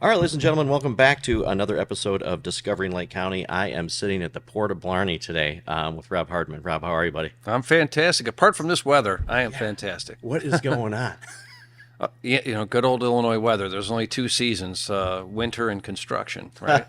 All right, ladies and gentlemen, welcome back to another episode of Discovering Lake County. I am sitting at the Port of Blarney today with Rob Hardman. Rob, how are you, buddy? I'm fantastic. Apart from this weather, I am fantastic. What is going on? Yeah, good old Illinois weather. There's only two seasons, winter and construction, right?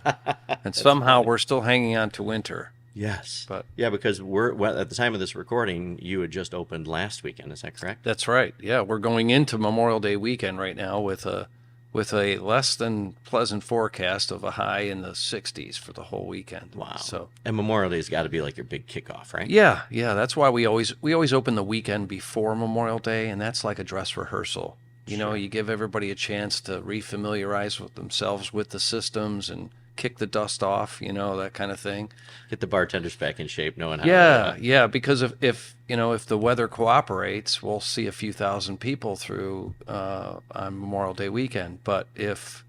And somehow we're still hanging on to winter. Yes. But yeah, because at the time of this recording, you had just opened last weekend. Is that correct? that's right. Yeah, we're going into Memorial Day weekend right now with a less than pleasant forecast of a high in the 60s for the whole weekend. Wow. So And Memorial Day's got to be like your big kickoff, right? yeah, that's why we always open the weekend before Memorial Day, and that's like a dress rehearsal. You give everybody a chance to refamiliarize with themselves with the systems and kick the dust off, that kind of thing. Get the bartenders back in shape, knowing how Yeah, because if the weather cooperates, we'll see a few thousand people through on Memorial Day weekend. But if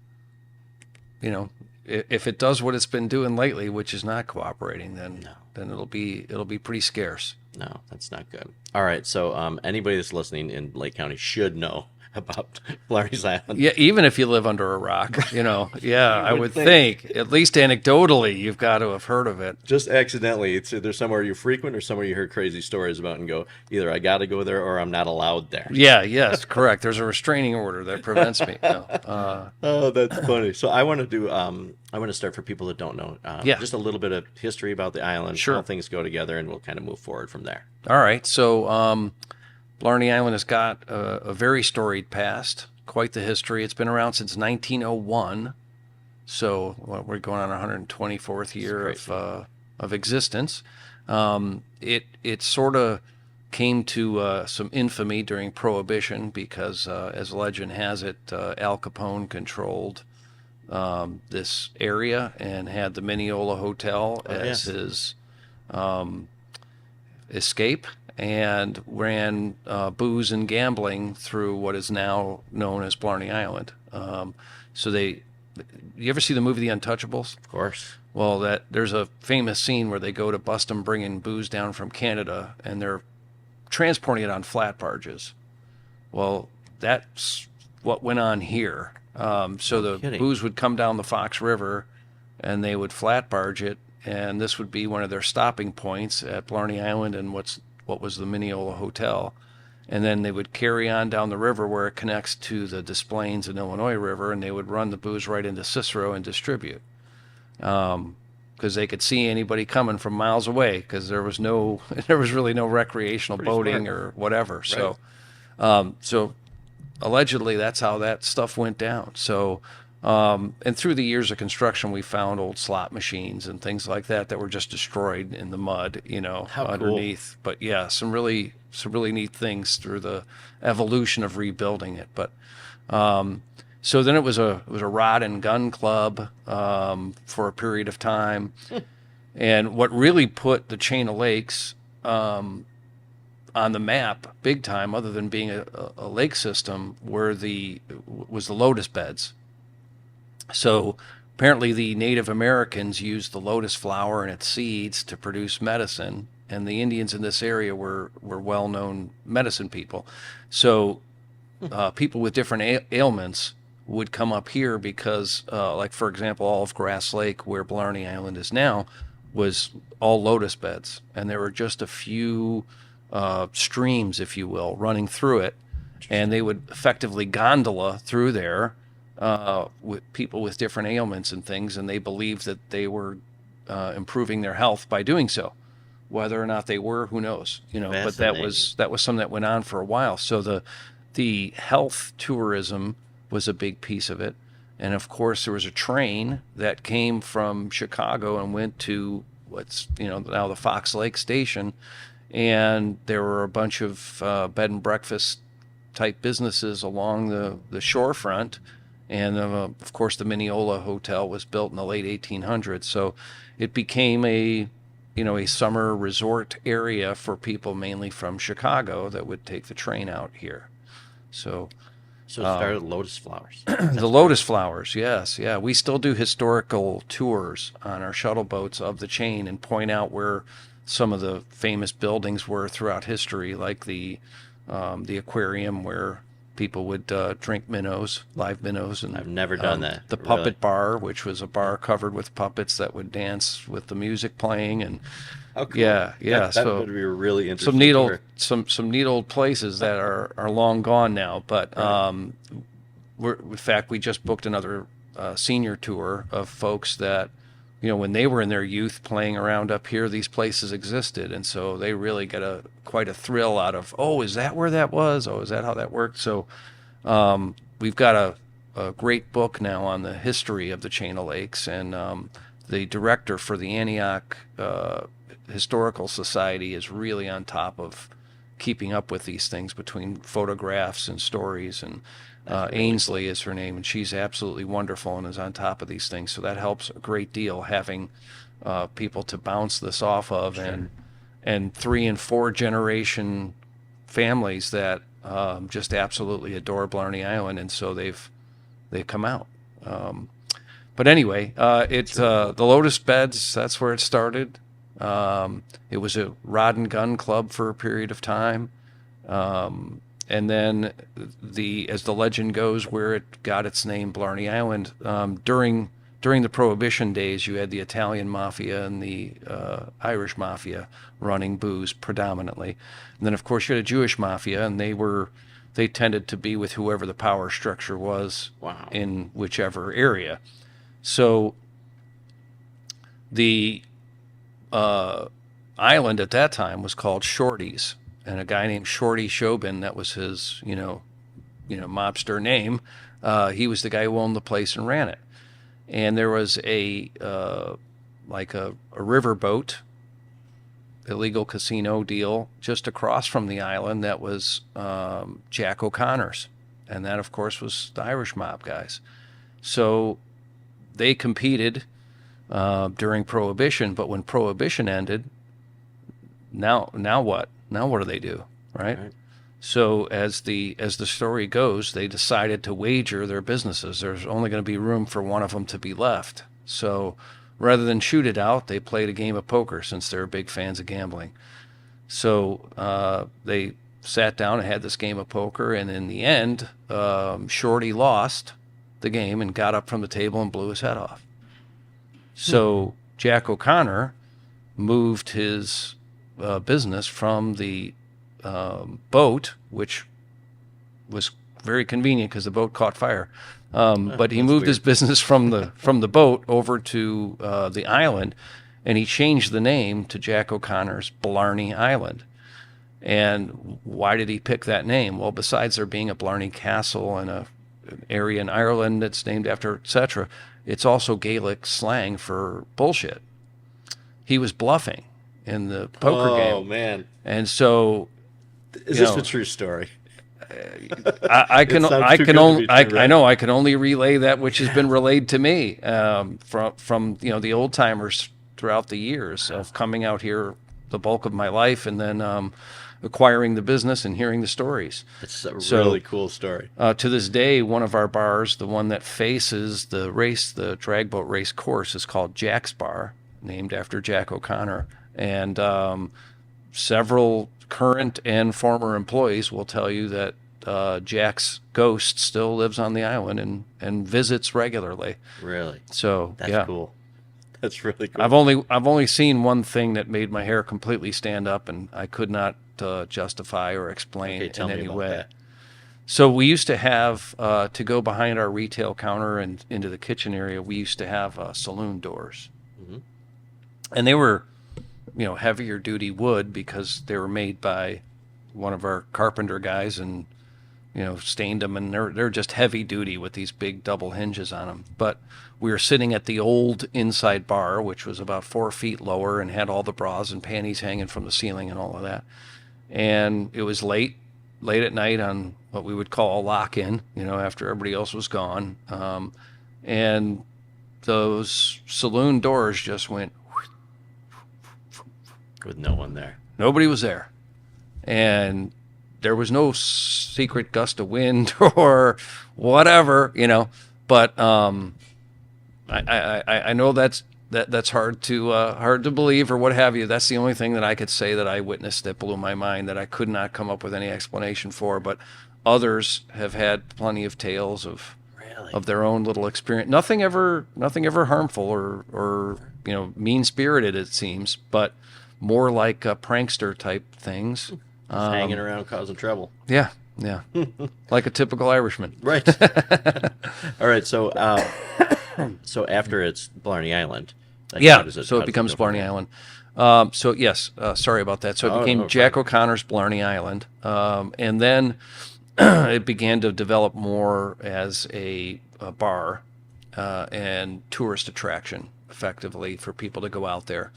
it does what it's been doing lately, which is not cooperating, then it'll be pretty scarce. No, that's not good. All right, so anybody that's listening in Lake County should know about Blarney Island. Yeah, even if you live under a rock, I would think, at least anecdotally, you've got to have heard of it. Just accidentally, it's either somewhere you frequent or somewhere you heard crazy stories about and go, either I got to go there or I'm not allowed there. Yeah, yes, correct. There's a restraining order that prevents me. Oh, that's funny. So I want to start for people that don't know, just a little bit of history about the island, Sure. how things go together, and we'll kind of move forward from there. All right, so Blarney Island has got a very storied past, quite the history. It's been around since 1901, so we're going on our 124th year of existence. It sort of came to some infamy during Prohibition because, as legend has it, Al Capone controlled this area and had the Mineola Hotel as his escape, and ran booze and gambling through what is now known as Blarney Island. You ever see the movie The Untouchables? Of course. Well, there's a famous scene where they go to bust them bringing booze down from Canada, and they're transporting it on flat barges. Well, that's what went on here. So the booze would come down the Fox River, and they would flat barge it, and this would be one of their stopping points at Blarney Island and what was the Mineola Hotel. And then they would carry on down the river where it connects to the Des Plaines and Illinois River, and they would run the booze right into Cicero and distribute. Because they could see anybody coming from miles away, because there was really no recreational boating or whatever. Right. So allegedly that's how that stuff went down. So and through the years of construction, we found old slot machines and things like that were just destroyed in the mud, How underneath. Cool. But yeah, some really neat things through the evolution of rebuilding it. But so then it was a rod and gun club for a period of time, and what really put the chain of lakes on the map big time, other than being a lake system, was the lotus beds. So apparently the Native Americans used the lotus flower and its seeds to produce medicine, and the Indians in this area were well-known medicine people. So people with different ailments would come up here because, like, for example, all of Grass Lake, where Blarney Island is now, was all lotus beds, and there were just a few streams, if you will, running through it, and they would effectively gondola through there with people with different ailments and things, and they believed that they were improving their health by doing so. Whether or not they were, who knows? But that was something that went on for a while. So the health tourism was a big piece of it, and of course there was a train that came from Chicago and went to what's now the Fox Lake Station, and there were a bunch of bed and breakfast type businesses along the shorefront. And of course, the Mineola Hotel was built in the late 1800s, so it became a summer resort area for people mainly from Chicago that would take the train out here. So it started with lotus flowers. the lotus flowers, yes, yeah. We still do historical tours on our shuttle boats of the chain and point out where some of the famous buildings were throughout history, like the aquarium where people would drink minnows, live minnows, and I've never done that. The Really? puppet bar, which was a bar covered with puppets that would dance with the music playing, and Oh, cool. yeah. That So would be a really interesting some neat old tour. some neat old places that are long gone now. But Right. in fact, we just booked another senior tour of folks that, when they were in their youth playing around up here, these places existed, and so they really get quite a thrill out of, oh, is that where that was? Oh, is that how that worked? So we've got a great book now on the history of the Chain of Lakes, and the director for the Antioch Historical Society is really on top of keeping up with these things between photographs and stories, and Really Ainsley is her name, and she's absolutely wonderful and is on top of these things. So that helps a great deal, having people to bounce this off of, and 3 and 4 generation families that just absolutely adore Blarney Island, and so they've come out. But anyway, the Lotus Beds, that's where it started. It was a rod and gun club for a period of time. And then as the legend goes, where it got its name, Blarney Island, during the Prohibition days, you had the Italian mafia and the Irish mafia running booze predominantly. And then, of course, you had a Jewish mafia, and they tended to be with whoever the power structure was. Wow. In whichever area. So the island at that time was called Shorty's, and a guy named Shorty Shobin, that was his, mobster name. He was the guy who owned the place and ran it. And there was a riverboat, illegal casino deal just across from the island that was Jack O'Connor's. And that, of course, was the Irish mob guys. So they competed during Prohibition, but when Prohibition ended, now what? Now what do they do, right? So as the story goes, they decided to wager their businesses. There's only going to be room for one of them to be left. So rather than shoot it out, they played a game of poker, since they're big fans of gambling. So they sat down and had this game of poker, and in the end, Shorty lost the game and got up from the table and blew his head off. So Jack O'Connor moved his business from the boat, which was very convenient because the boat caught fire. But he moved his business from the boat over to the island, and he changed the name to Jack O'Connor's Blarney Island. And why did he pick that name? Well, besides there being a Blarney Castle and an area in Ireland that's named after, etc., it's also Gaelic slang for bullshit. He was bluffing in the poker game. Oh, man. And so, Is this a true story? I can only true, I know I can only relay that which has been relayed to me from the old timers throughout the years of coming out here the bulk of my life, and then acquiring the business and hearing the stories. It's a really cool story. To this day, one of our bars, the one that faces the drag boat race course, is called Jack's Bar, named after Jack O'Connor. And several current and former employees will tell you that Jack's ghost still lives on the island and visits regularly. Really? So that's cool. That's really cool. I've only seen one thing that made my hair completely stand up, and I could not justify or explain in any way. That. So we used to have to go behind our retail counter and into the kitchen area. We used to have saloon doors, and they were, heavier duty wood because they were made by one of our carpenter guys, and stained them, and they're just heavy duty with these big double hinges on them. But we were sitting at the old inside bar, which was about 4 feet lower and had all the bras and panties hanging from the ceiling and all of that. And it was late at night on what we would call a lock-in, after everybody else was gone. And those saloon doors just went with no one there. Nobody was there. And there was no secret gust of wind or whatever, but I know that's hard to believe or what have you. That's the only thing that I could say that I witnessed that blew my mind, that I could not come up with any explanation for. But Others have had plenty of tales Really? of their own little experience. Nothing ever harmful or mean spirited, it seems, but more like prankster type things. Just hanging around causing trouble. Yeah, yeah, like a typical Irishman. Right. All right. So, so after it's Blarney Island. Like, how Yeah, does so how it does becomes go from Blarney there? Island. So yes, sorry about that. So it Oh, became no, Jack right. O'Connor's Blarney Island, and then it began to develop more as a bar and tourist attraction, effectively, for people to go out there.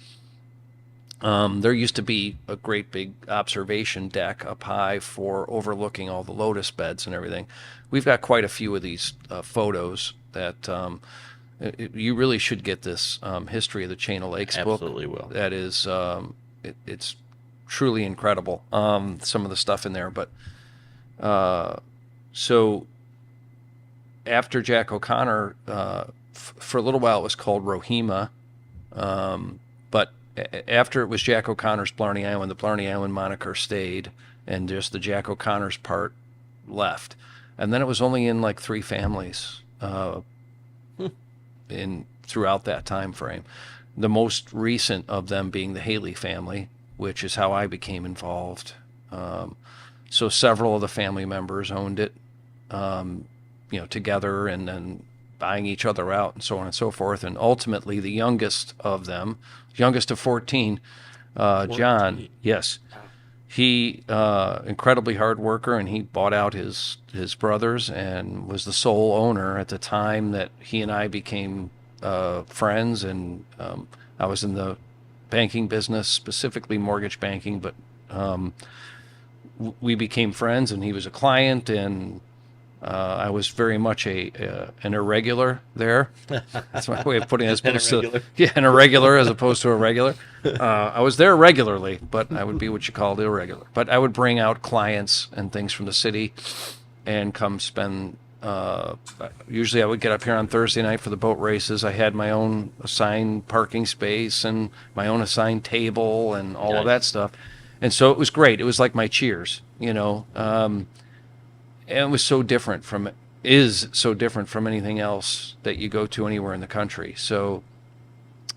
There used to be a great big observation deck up high for overlooking all the lotus beds and everything. We've got quite a few of these photos that you really should get this History of the Chain of Lakes book. Absolutely will. That is, it's truly incredible. Some of the stuff in there, but so after Jack O'Connor, for a little while it was called Rohima, but after it was Jack O'Connor's Blarney Island, the Blarney Island moniker stayed, and just the Jack O'Connor's part left. And then it was only in like 3 families in throughout that time frame. The most recent of them being the Haley family, which is how I became involved. So several of the family members owned it, together, and then buying each other out and so on and so forth. And ultimately, the youngest of them, youngest of 14, John, yes, he incredibly hard worker, and he bought out his brothers and was the sole owner at the time that he and I became friends. And I was in the banking business, specifically mortgage banking, but we became friends, and he was a client, and I was very much an irregular there. That's my way of putting it. As opposed to, an irregular as opposed to a regular. I was there regularly, but I would be what you called irregular. But I would bring out clients and things from the city and come spend. Usually I would get up here on Thursday night for the boat races. I had my own assigned parking space and my own assigned table and all of that stuff. And so it was great. It was like my Cheers, and it was so different from anything else that you go to anywhere in the country. So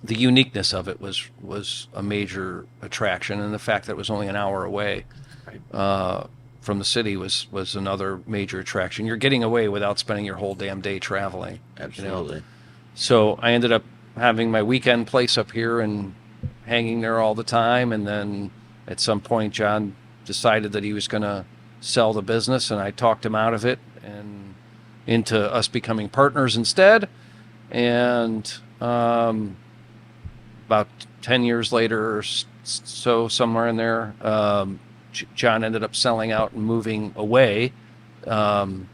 the uniqueness of it was a major attraction, and the fact that it was only an hour away from the city was another major attraction. You're getting away without spending your whole damn day traveling. Absolutely. So I ended up having my weekend place up here and hanging there all the time, and then at some point John decided that he was going to sell the business, and I talked him out of it and into us becoming partners instead. And about 10 years later or so, somewhere in there, John ended up selling out and moving away. And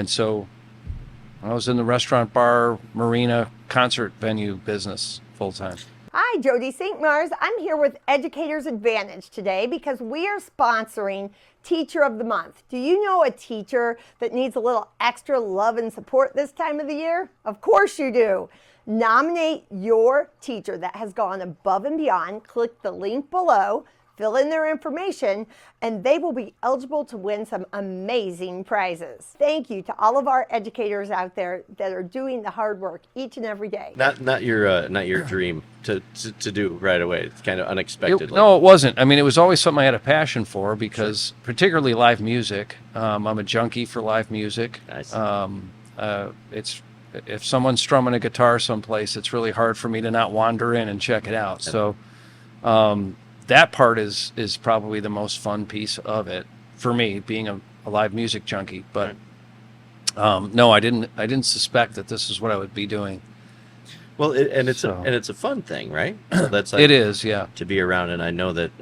so I was in the restaurant, bar, marina, concert venue business full time. Hi, Jody St. Mars. I'm here with Educators Advantage today because we are sponsoring Teacher of the Month. Do you know a teacher that needs a little extra love and support this time of the year? Of course you do. Nominate your teacher that has gone above and beyond. Click the link below, fill in their information, and they will be eligible to win some amazing prizes. Thank you to all of our educators out there that are doing the hard work each and every day. Not your dream to do right away. It's kind of unexpected. No, it wasn't. I mean, it was always something I had a passion for, because particularly live music. I'm a junkie for live music. Nice. It's if someone's strumming a guitar someplace, it's really hard for me to not wander in and check it out. So that part is probably the most fun piece of it for me, being a live music junkie. But no, I didn't suspect that this is what I would be doing. Well, it's a fun thing, right? So that's like, it is, yeah. to be around. And I know that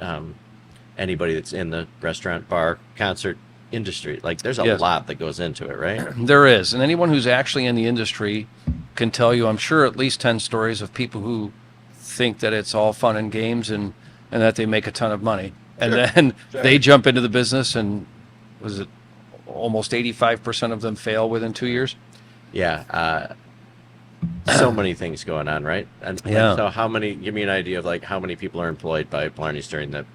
anybody that's in the restaurant, bar, concert industry, like there's a lot that goes into it, right? There is, and anyone who's actually in the industry can tell you, I'm sure, at least 10 stories of people who think that it's all fun and games and that they make a ton of money, and then they jump into the business, and was it almost 85% of them fail within 2 years? Yeah. So many things going on, right? And so how many, give me an idea of like how many people are employed by Blarney's during the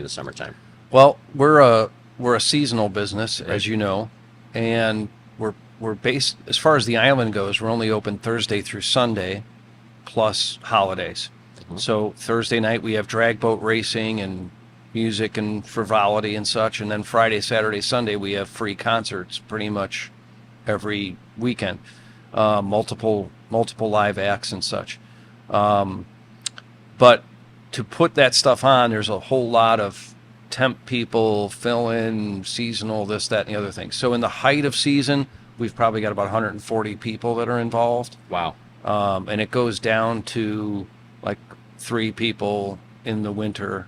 summertime? Well, we're we're a seasonal business, as you know, and we're based, as far as the island goes, we're only open Thursday through Sunday, plus holidays. So Thursday night we have drag boat racing and music and frivolity and such, and then Friday, Saturday, Sunday we have free concerts pretty much every weekend, multiple live acts and such. But to put that stuff on, there's a whole lot of temp people, fill in, seasonal, this, that, and the other thing. So in the height of season, we've probably got about 140 people that are involved. Wow. And it goes down to like 3 people in the winter,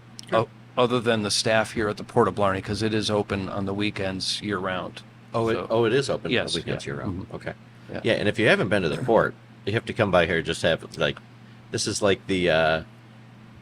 other than the staff here at the Port of Blarney, because it is open on the weekends year round. It is open on Yes, the weekends yeah. year round. Mhm. Okay. Yeah. Yeah, and if you haven't been to the port, you have to come by here. Just have like, this is like the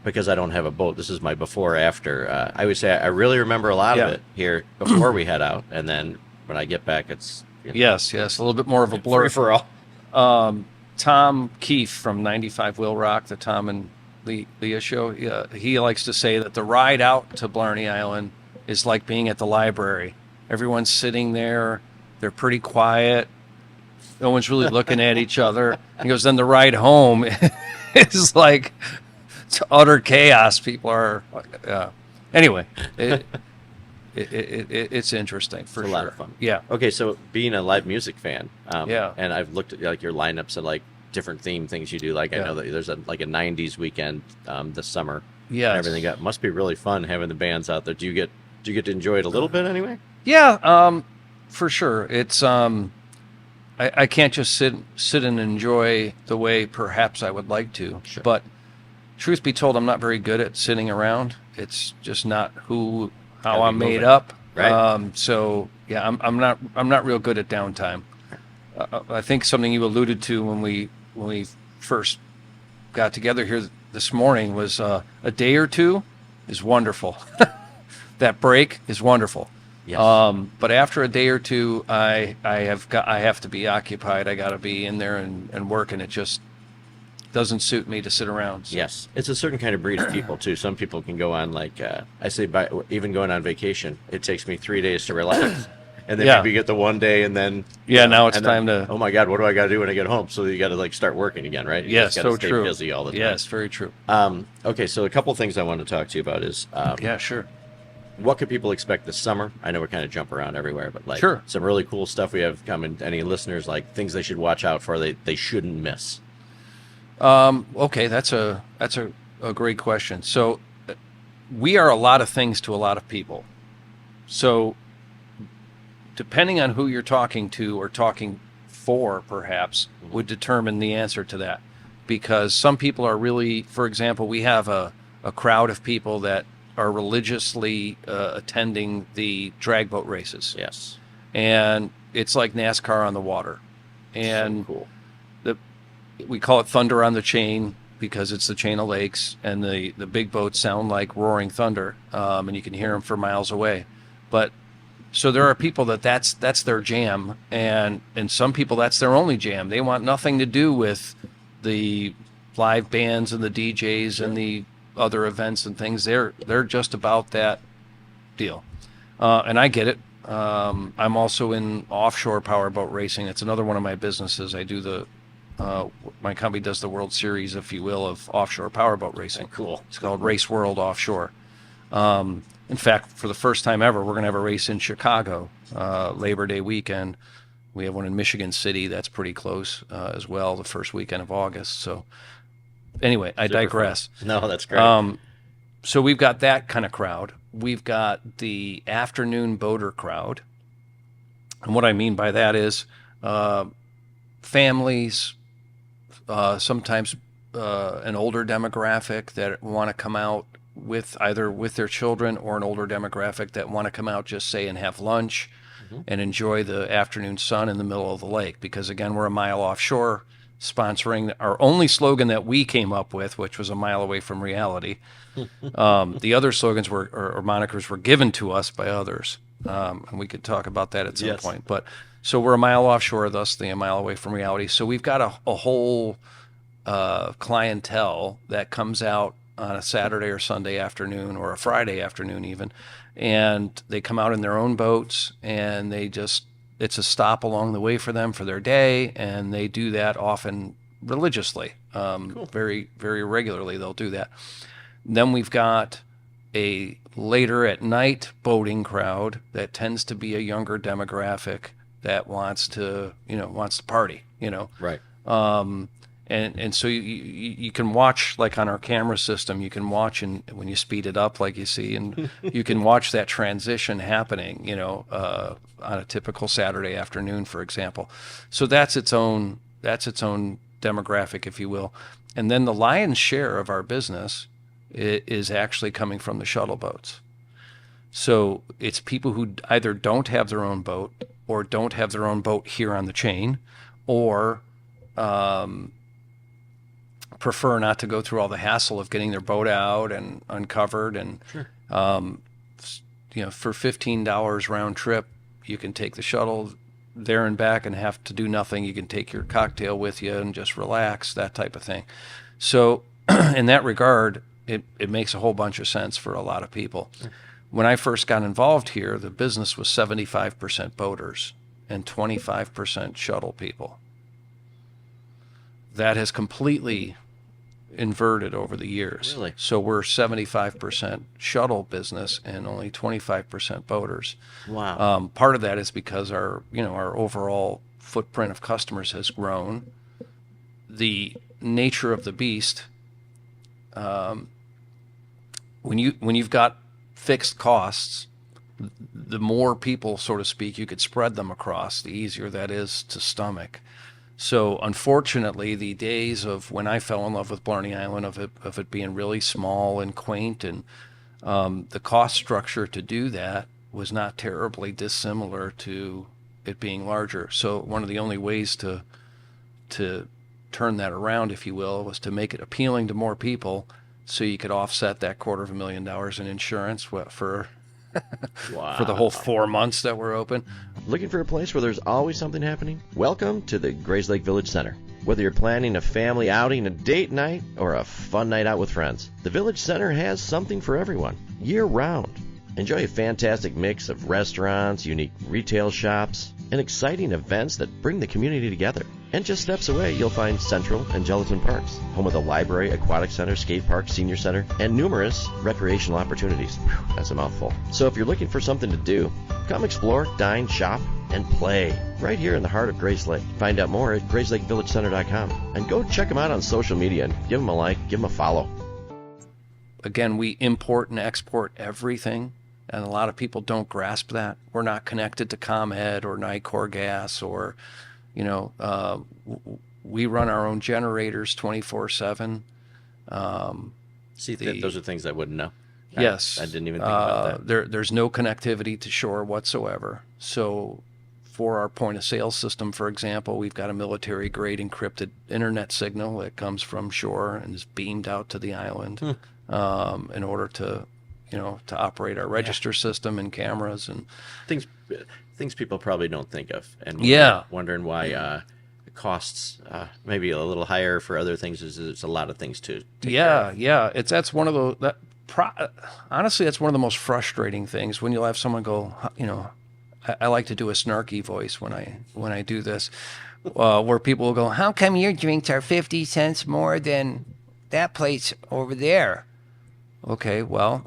because I don't have a boat. This is my before after. I would say I really remember a lot of Yeah. it here before we head out, and then when I get back, it's Yes, a little bit more of a blur. free for all. Tom Keefe from 95 Will Rock, the Tom and Leah show, he likes to say that the ride out to Blarney Island is like being at the library. Everyone's sitting there. They're pretty quiet. No one's really looking at each other. He goes, then the ride home is like it's utter chaos. People are, anyway, it's interesting for It's a sure. lot of fun. Yeah. Okay, so being a live music fan, Yeah. and I've looked at like your lineups and like different theme things you do. Like I Yeah. know that there's a 90s weekend this summer. Yes. And everything. It must be really fun having the bands out there. Do you get to enjoy it a little bit anyway? Yeah, for sure. It's I can't just sit and enjoy the way perhaps I would like to. Sure. But truth be told, I'm not very good at sitting around. It's just not how Gotta I'm be made moving. up. Right. So yeah, I'm not real good at downtime. I think something you alluded to when we first got together here this morning was a day or two is wonderful. That break is wonderful. Yes. But after a day or two, I have to be occupied. I got to be in there and working. It just doesn't suit me to sit around. So. Yes, it's a certain kind of breed of people too. Some people can go on like I say, even going on vacation, it takes me 3 days to relax, and then Yeah. maybe you get the one day, and then Yeah, now it's and then, time to. Oh my God, what do I got to do when I get home? So you got to like start working again, right? You Yes, just gotta so stay true. Busy all the time. Yes, very true. Okay, so a couple things I want to talk to you about is Yeah, sure. what could people expect this summer? I know we kind of jump around everywhere, but like Sure. some really cool stuff we have coming. Any listeners like things they should watch out for? They shouldn't miss. Okay, that's a great question. So we are a lot of things to a lot of people. So depending on who you're talking to or talking for, perhaps, would determine the answer to that. Because some people are really, for example, we have a crowd of people that are religiously attending the drag boat races. Yes. And it's like NASCAR on the water. And So cool. we call it thunder on the chain because it's the chain of lakes, and the big boats sound like roaring thunder, and you can hear them for miles away. But so there are people that's their jam, and some people that's their only jam. They want nothing to do with the live bands and the DJs and the other events and things. They're just about that deal, and I get it. I'm also in offshore powerboat racing. It's another one of my businesses. I do my company does the World Series, if you will, of offshore powerboat racing. Cool. It's called Race World Offshore. In fact, for the first time ever, we're going to have a race in Chicago, Labor Day weekend. We have one in Michigan City that's pretty close as well, the first weekend of August. So anyway, I Super digress. fun. No, that's great. So we've got that kind of crowd. We've got the afternoon boater crowd. And what I mean by that is families, sometimes an older demographic that want to come out either with their children, or an older demographic that want to come out, just say, and have lunch and enjoy the afternoon sun in the middle of the lake. Because again, we're a mile offshore, sponsoring our only slogan that we came up with, which was a mile away from reality. The other slogans or monikers were given to us by others. And we could talk about that at some Yes. point. But so we're a mile offshore, thusly a mile away from reality. So we've got a whole clientele that comes out on a Saturday or Sunday afternoon, or a Friday afternoon even, and they come out in their own boats, and it's a stop along the way for them for their day, and they do that often religiously. Very, very regularly they'll do that. Then we've got a later at night boating crowd that tends to be a younger demographic that wants to party, Right. And so you can watch, like on our camera system, you can watch, and when you speed it up, like you see, and you can watch that transition happening, on a typical Saturday afternoon, for example. So that's its own demographic, if you will. And then the lion's share of our business is actually coming from the shuttle boats. So it's people who either don't have their own boat, or don't have their own boat here on the chain, or prefer not to go through all the hassle of getting their boat out and uncovered. And Sure. For $15 round trip, you can take the shuttle there and back and have to do nothing. You can take your cocktail with you and just relax, that type of thing. So in that regard, it makes a whole bunch of sense for a lot of people. When I first got involved here, the business was 75% boaters and 25% shuttle people. That has completely inverted over the years. Really? So we're 75% shuttle business and only 25% boaters. Wow. Part of that is because our overall footprint of customers has grown. The nature of the beast, when you've got fixed costs, the more people, so to speak, you could spread them across, the easier that is to stomach. So unfortunately, the days of when I fell in love with Blarney Island, of it being really small and quaint, and the cost structure to do that was not terribly dissimilar to it being larger. So one of the only ways to turn that around, if you will, was to make it appealing to more people, so you could offset that $250,000 in insurance for for the whole 4 months that we're open. Looking for a place where there's always something happening? Welcome to the Grays Lake Village Center. Whether you're planning a family outing, a date night, or a fun night out with friends, the Village Center has something for everyone, year-round. Enjoy a fantastic mix of restaurants, unique retail shops, and exciting events that bring the community together. And just steps away, you'll find Central and Gelatin Parks, home of the library, aquatic center, skate park, senior center, and numerous recreational opportunities. Whew, that's a mouthful. So if you're looking for something to do, come explore, dine, shop, and play right here in the heart of Grays Lake. Find out more at grayslakevillagecenter.com, and go check them out on social media and give them a like, give them a follow. Again, we import and export everything, and a lot of people don't grasp that. We're not connected to ComEd or Nicor Gas, or we run our own generators 24/7. See, those are things I wouldn't know. Yes. I didn't even think about that. There's no connectivity to shore whatsoever. So for our point of sale system, for example, we've got a military grade encrypted internet signal that comes from shore and is beamed out to the island in order to operate our register system and cameras and Things people probably don't think of, and wondering why it costs maybe a little higher for other things. There's a lot of things to take care of. That's one of those honestly, that's one of the most frustrating things when you'll have someone go, I like to do a snarky voice when I do this, where people will go, how come your drinks are 50 cents more than that place over there? Okay, well,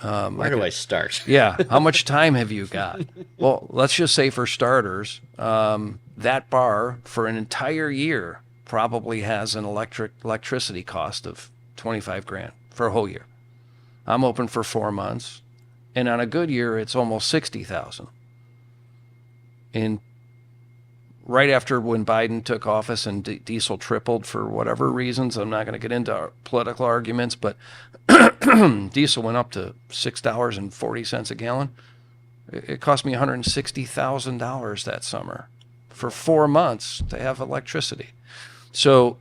where do I start? Yeah, how much time have you got? Well, let's just say, for starters, that bar for an entire year probably has an electricity cost of $25,000 for a whole year. I'm open for 4 months, and on a good year, it's almost $60,000. And right after when Biden took office and diesel tripled for whatever reasons, I'm not going to get into political arguments, but diesel went up to $6.40 a gallon. It cost me $160,000 that summer for 4 months to have electricity. So,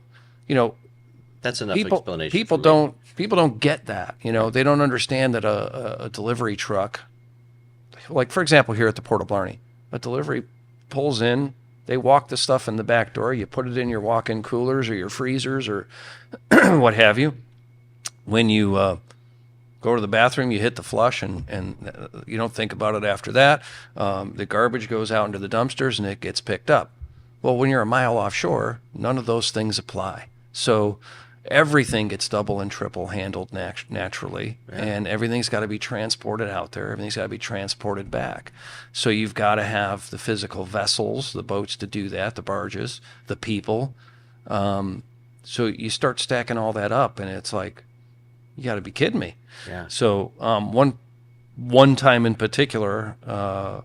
That's enough explanation. People don't get that. They don't understand that a delivery truck, like for example here at the Port of Blarney, a delivery pulls in. They walk the stuff in the back door. You put it in your walk-in coolers or your freezers or what have you. When you go to the bathroom, you hit the flush, and you don't think about it after that. The garbage goes out into the dumpsters and it gets picked up. Well, when you're a mile offshore, none of those things apply. So everything gets double and triple handled naturally, and everything's got to be transported out there. Everything's got to be transported back. So you've got to have the physical vessels, the boats to do that, the barges, the people. So you start stacking all that up, and it's like, you got to be kidding me. Yeah. So one time in particular, the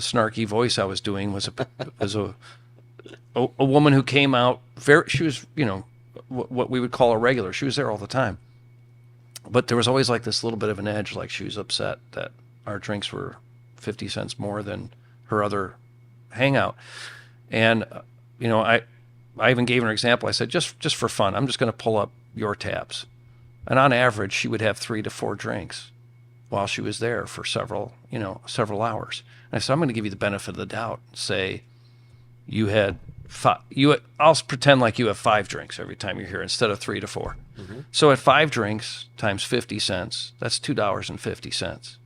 snarky voice I was doing was a woman who came out she was, what we would call a regular. She was there all the time, but there was always like this little bit of an edge, like she was upset that our drinks were 50 cents more than her other hangout. And I even gave her an example. I said, just for fun, I'm just going to pull up your tabs. And on average, she would have 3 to 4 drinks while she was there for several hours. And I said, I'm going to give you the benefit of the doubt. Say you had I'll pretend like you have 5 drinks every time you're here instead of 3 to 4. Mm-hmm. So at 5 drinks times 50 cents, that's $2.50.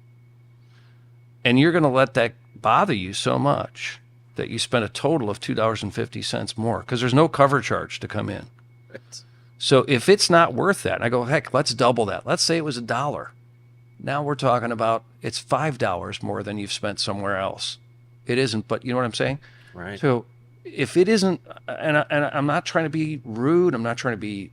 And you're going to let that bother you so much that you spend a total of $2.50 more, because there's no cover charge to come in. Right. So if it's not worth that, and I go, heck, let's double that. Let's say it was $1. Now we're talking about it's $5 more than you've spent somewhere else. It isn't, but you know what I'm saying? Right. So if it isn't, and I'm not trying to be rude, I'm not trying to be,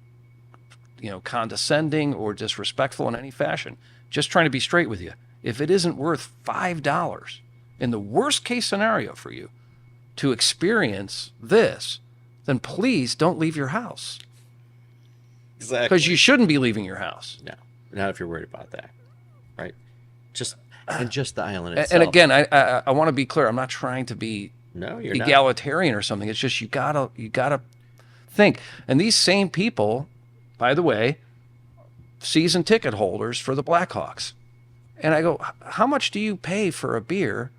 condescending or disrespectful in any fashion, just trying to be straight with you. If it isn't worth $5 in the worst case scenario for you to experience this, then please don't leave your house. Exactly. Because you shouldn't be leaving your house. No, not if you're worried about that, right? Just the island itself. And again, I want to be clear. I'm not trying to be you're egalitarian or something. It's just you gotta think. And these same people, by the way, season ticket holders for the Blackhawks. And I go, how much do you pay for a beer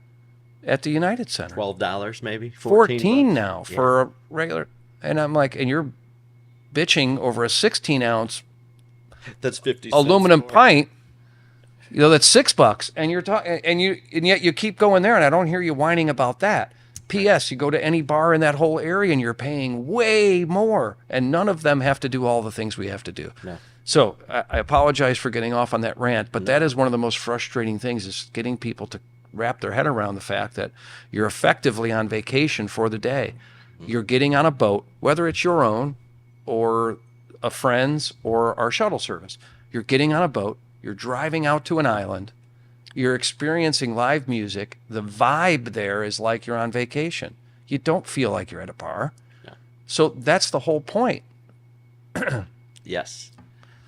at the United Center? $12 maybe? 14 now for a regular. And I'm like, and you're bitching over a 16-ounce that's 50 aluminum pint, that's $6, and you're talking, and yet you keep going there, and I don't hear you whining about that. P.S. You go to any bar in that whole area, and you're paying way more, and none of them have to do all the things we have to do. No. So I apologize for getting off on that rant, but that is one of the most frustrating things, is getting people to wrap their head around the fact that you're effectively on vacation for the day. You're getting on a boat, whether it's your own or a friend's or our shuttle service. You're getting on a boat, you're driving out to an island, you're experiencing live music. The vibe there is like you're on vacation. You don't feel like you're at a bar. No. So that's the whole point. Yes.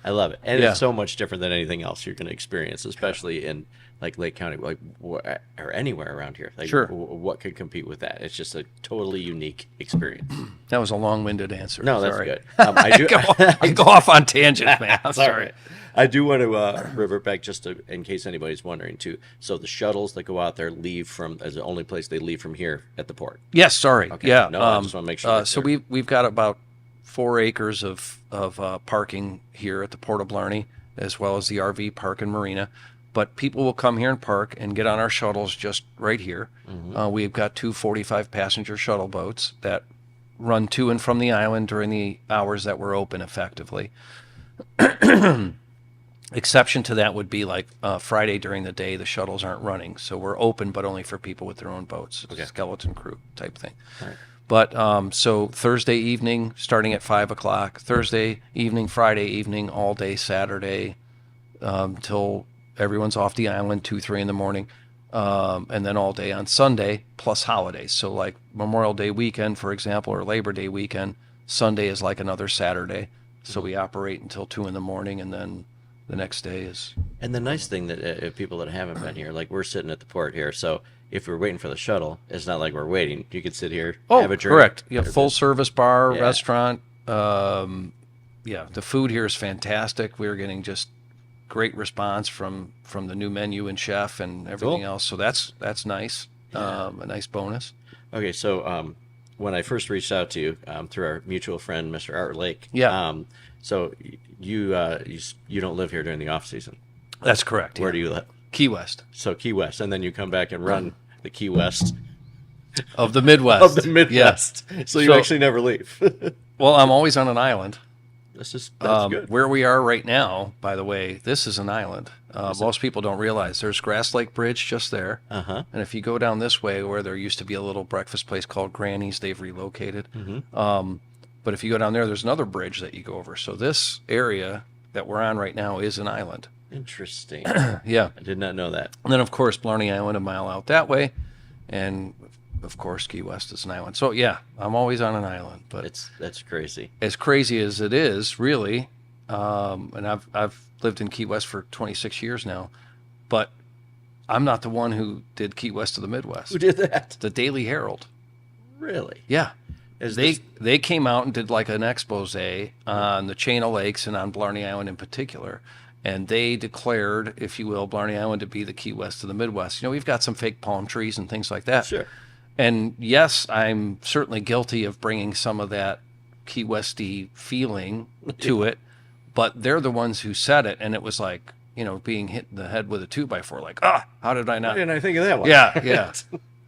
I love it. And it's so much different than anything else you're going to experience, especially in like Lake County, or anywhere around here. Like, sure. What could compete with that? It's just a totally unique experience. That was a long-winded answer. No, that's sorry. good. I go off on tangents, man. I'm sorry. Right. I do want to revert back in case anybody's wondering too. So the shuttles that go out there as the only place they leave from here at the port. Yes, sorry. Okay. Yeah. No, I just want to make sure. So we've got about 4 acres of parking here at the Port of Blarney, as well as the RV park and marina. But people will come here and park and get on our shuttles just right here. Mm-hmm. We've got 2 45-passenger shuttle boats that run to and from the island during the hours that we're open effectively. Exception to that would be like Friday during the day, the shuttles aren't running. So we're open, but only for people with their own boats, skeleton crew type thing. Right. But so Thursday evening, starting at 5 o'clock, Thursday evening, Friday evening, all day Saturday, till everyone's off the island, 2, 3 in the morning, and then all day on Sunday, plus holidays. So like Memorial Day weekend, for example, or Labor Day weekend, Sunday is like another Saturday. So we operate until 2 in the morning, and then the next day is... And the nice thing that people that haven't been here, like we're sitting at the port here, so if we're waiting for the shuttle, it's not like we're waiting. You can sit here, have a drink. Correct. You have full service bar, restaurant. The food here is fantastic. We're getting just great response from the new menu and chef and everything else. So that's nice. A nice bonus. Okay, so when I first reached out to you through our mutual friend, Mr. Art Lake. Yeah. So you don't live here during the off season. That's correct. Where do you live? Key West. So Key West, and then you come back and run the Key West of the Midwest. of the Midwest. Yeah. So you actually never leave. Well, I'm always on an island. That's good. Where we are right now, by the way, this is an island. Most people don't realize there's Grass Lake Bridge just there. Uh-huh. And if you go down this way where there used to be a little breakfast place called Granny's, they've relocated. Mm-hmm. But if you go down there's another bridge that you go over. So this area that we're on right now is an island. Interesting. Yeah. I did not know that. And then, of course, Blarney Island a mile out that way. And, of course, Key West is an island. So, yeah, I'm always on an island. But that's crazy. As crazy as it is, really, and I've lived in Key West for 26 years now, but I'm not the one who did Key West to the Midwest. Who did that? The Daily Herald. Really? Yeah. They came out and did like an expose on the chain of lakes and on Blarney Island in particular. And they declared, if you will, Blarney Island to be the Key West of the Midwest. You know, we've got some fake palm trees and things like that. Sure. And yes, I'm certainly guilty of bringing some of that Key Westy feeling to it, but they're the ones who said it. And it was like, you know, being hit in the head with a 2x4, like, how did I not? Why didn't I think of that one? Yeah, yeah.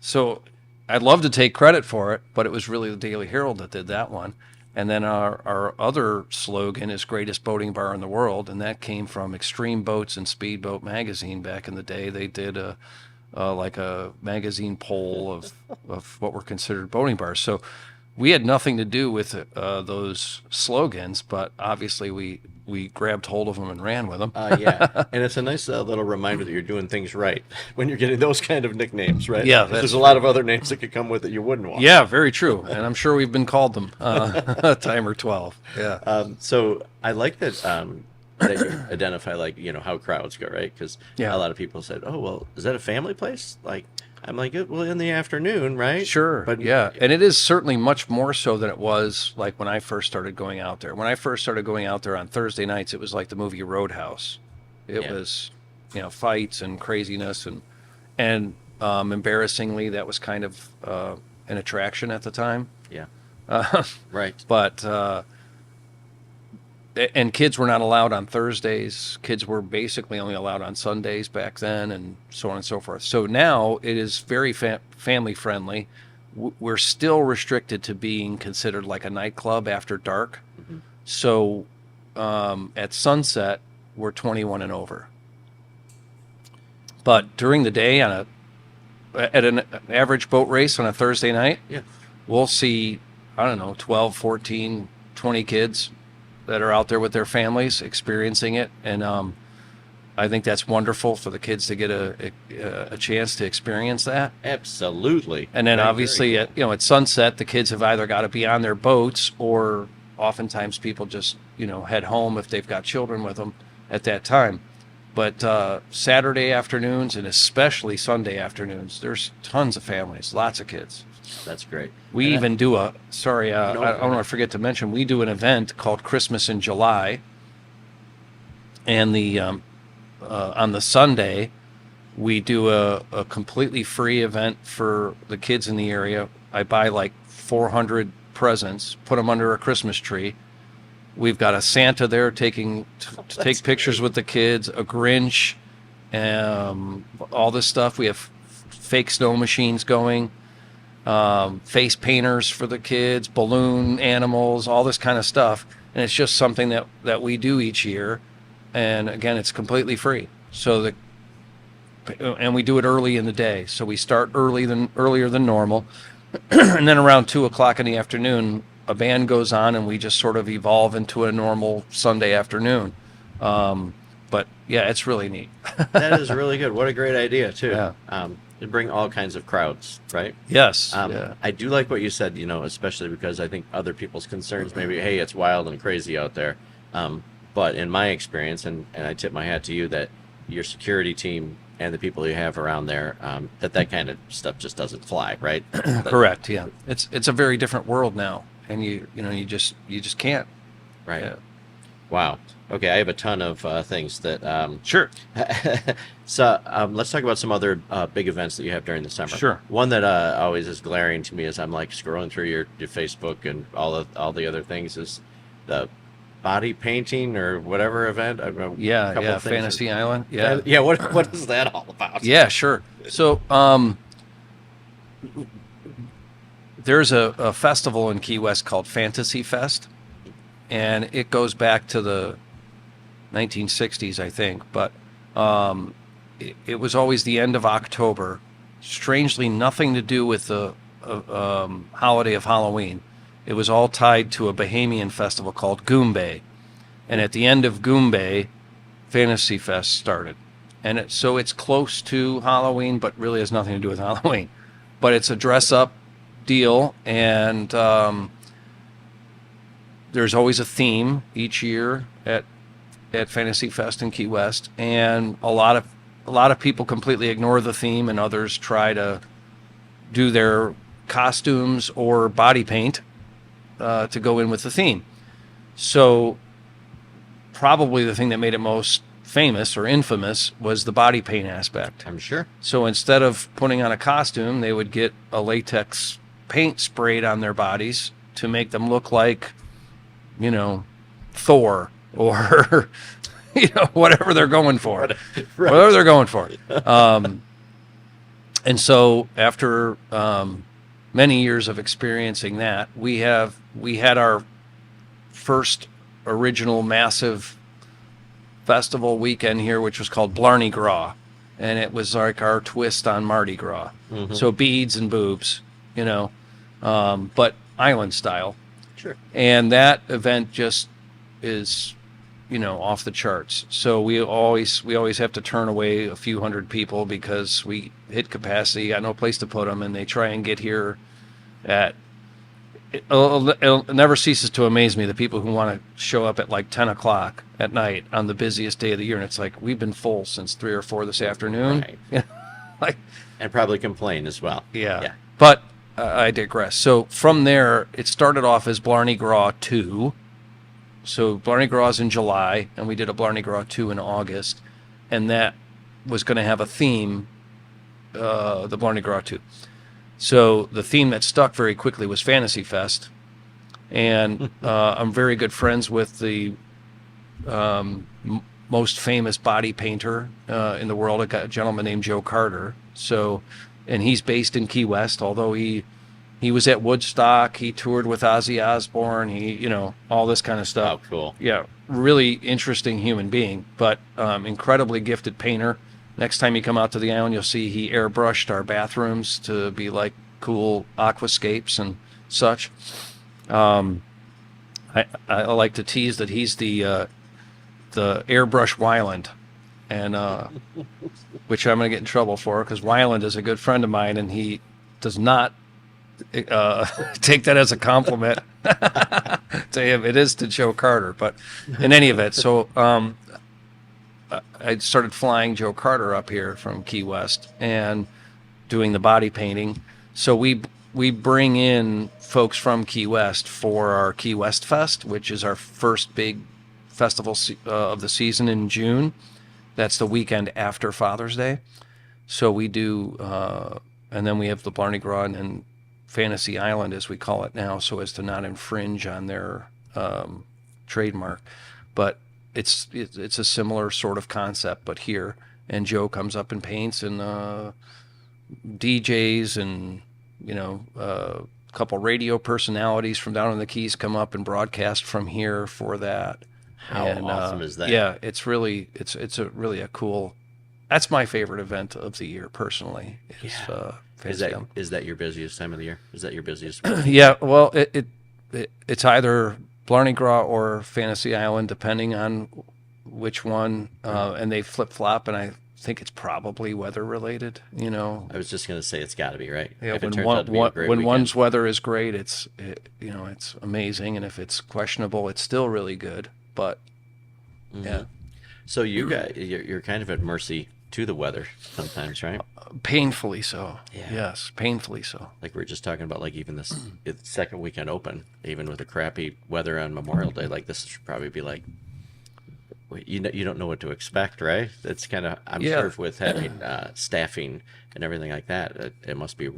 So I'd love to take credit for it, but it was really the Daily Herald that did that one. And then our other slogan is greatest boating bar in the world, and that came from Extreme Boats and Speedboat magazine back in the day. They did like a magazine poll of what were considered boating bars. So we had nothing to do with those slogans, but obviously we grabbed hold of them and ran with them. Yeah, and it's a nice little reminder that you're doing things right when you're getting those kind of nicknames, right? Yeah, there's a lot of other names that could come with it you wouldn't want. Yeah, very true, and I'm sure we've been called them a time or 12. Yeah. So I like that that you identify, like, you know, how crowds go, right? Because a lot of people said, "Oh, well, is that a family place?" Like, I'm like, well, in the afternoon, right? Sure. But yeah, and it is certainly much more so than it was like when I first started going out there. When I first started going out there on Thursday nights, it was like the movie Roadhouse. It was, you know, fights and craziness, and embarrassingly, that was kind of an attraction at the time. Yeah. Right. But and kids were not allowed on Thursdays. Kids were basically only allowed on Sundays back then, and so on and so forth. So now it is very family friendly. We're still restricted to being considered like a nightclub after dark. Mm-hmm. So at sunset, we're 21 and over. But during the day, at an average boat race on a Thursday night, we'll see, I don't know, 12, 14, 20 kids that are out there with their families experiencing it. And I think that's wonderful for the kids to get a chance to experience that. Absolutely. And then obviously cool. At sunset, the kids have either got to be on their boats, or oftentimes people just, head home if they've got children with them at that time. But Saturday afternoons, and especially Sunday afternoons, there's tons of families, lots of kids. That's great. We even do I don't want to forget to mention, we do an event called Christmas in July. And on the Sunday, we do a completely free event for the kids in the area. I buy like 400 presents, put them under a Christmas tree. We've got a Santa there to take pictures with the kids, a Grinch, all this stuff. We have fake snow machines going. Face painters for the kids, balloon animals, all this kind of stuff. And it's just something that we do each year. And again, it's completely free. And we do it early in the day. So we start earlier than normal. And then around 2:00 in the afternoon, a band goes on, and we just sort of evolve into a normal Sunday afternoon. But yeah, it's really neat. That is really good. What a great idea too. Yeah. To bring all kinds of crowds, right? Yes. I do like what you said, especially because I think other people's concerns maybe, hey, it's wild and crazy out there. But in my experience, and I tip my hat to you, that your security team and the people you have around there, that kind of stuff just doesn't fly, right? Correct. Yeah. It's a very different world now, and you just can't. Right. Yeah. Wow. Okay, I have a ton of things that. Sure. So let's talk about some other big events that you have during the summer. Sure. One that always is glaring to me as I'm like scrolling through your Facebook and all the other things is the body painting or whatever event. Yeah, couple yeah, of things. Fantasy Island. Yeah. Yeah. What is that all about? Yeah, sure. So, there's a festival in Key West called Fantasy Fest, and it goes back to the 1960s, I think. But it was always the end of October. Strangely, nothing to do with the holiday of Halloween. It was all tied to a Bahamian festival called Goombay. And at the end of Goombay, Fantasy Fest started. And so it's close to Halloween, but really has nothing to do with Halloween. But it's a dress-up deal, and there's always a theme each year at Fantasy Fest in Key West, and a lot of people completely ignore the theme, and others try to do their costumes or body paint to go in with the theme. So probably the thing that made it most famous or infamous was the body paint aspect. I'm sure. So instead of putting on a costume, they would get a latex paint sprayed on their bodies to make them look like, Thor or, whatever they're going for. Right. Whatever they're going for. And so after many years of experiencing that, we had our first original massive festival weekend here, which was called Blarney Gras, and it was like our twist on Mardi Gras. Mm-hmm. So beads and boobs, but island style. Sure. And that event just is, off the charts. So we always have to turn away a few hundred people because we hit capacity, got no place to put them, and they try and get here at. It never ceases to amaze me, the people who want to show up at like 10 o'clock at night on the busiest day of the year, and it's like, we've been full since 3 or 4 this afternoon. Right. And probably complain as well. Yeah. But I digress. So from there, it started off as Blarney Gras 2. So Blarney Gras is in July, and we did a Blarney Gras 2 in August, and that was going to have a theme, the Blarney Gras 2. So the theme that stuck very quickly was Fantasy Fest, and I'm very good friends with the most famous body painter in the world, a gentleman named Joe Carter. So, and he's based in Key West, although he was at Woodstock, he toured with Ozzy Osbourne, all this kind of stuff. Oh, cool. Yeah, really interesting human being, but incredibly gifted painter. Next time you come out to the island, you'll see he airbrushed our bathrooms to be like cool aquascapes and such. I like to tease that he's the airbrush Wyland, and which I'm going to get in trouble for because Wyland is a good friend of mine, and he does not take that as a compliment to him. It is to Joe Carter, but in any event, so I started flying Joe Carter up here from Key West and doing the body painting. So we bring in folks from Key West for our Key West Fest, which is our first big festival of the season in June. That's the weekend after Father's Day. So we do, and then we have the Blarney Gras and Fantasy Island, as we call it now, so as to not infringe on their trademark. But it's a similar sort of concept, but here. And Joe comes up and paints, and DJs and a couple radio personalities from down in the Keys come up and broadcast from here for that. How awesome is that? Yeah, it's really a cool. That's my favorite event of the year, personally. Is that your busiest time of the year? Is that your busiest? Yeah, well, it's either Blarney Gras or Fantasy Island, depending on which one, and they flip flop, and I think it's probably weather related. I was just going to say it's got to be, right? Yeah, If it turns out to be a great when weekend. one's weather is great, it's amazing, and if it's questionable, it's still really good. But yeah, So you guys, you're kind of at mercy to the weather sometimes, right? painfully so. Yeah. Yes, painfully so. Like we were just talking about, like even this second weekend open, even with the crappy weather on Memorial Day, like this should probably be like, you don't know what to expect, right? It's kind of, I'm sure with having staffing and everything like that, it must be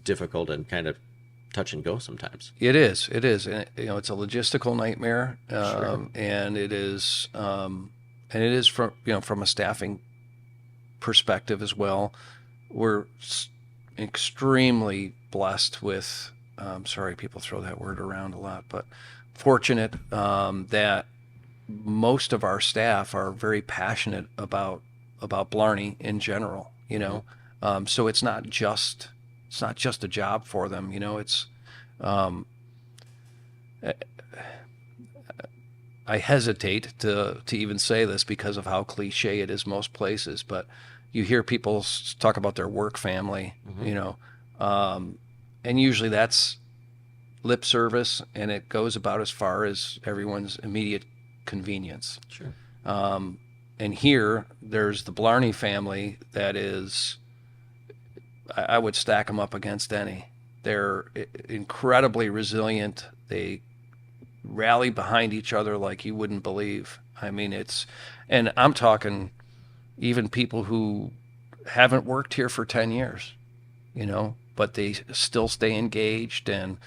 difficult and kind of touch and go sometimes. It is. It is. And, it's a logistical nightmare. Sure. And it is from a staffing perspective as well. We're extremely blessed with, sorry, people throw that word around a lot, but fortunate that most of our staff are very passionate about Blarney in general, so it's not just a job for them, it's I hesitate to even say this because of how cliche it is most places, but you hear people talk about their work family, and usually that's lip service, and it goes about as far as everyone's immediate convenience. Sure. And here, there's the Blarney family that is, I would stack them up against any. They're incredibly resilient. They rally behind each other like you wouldn't believe. I mean, and I'm talking even people who haven't worked here for 10 years, but they still stay engaged. And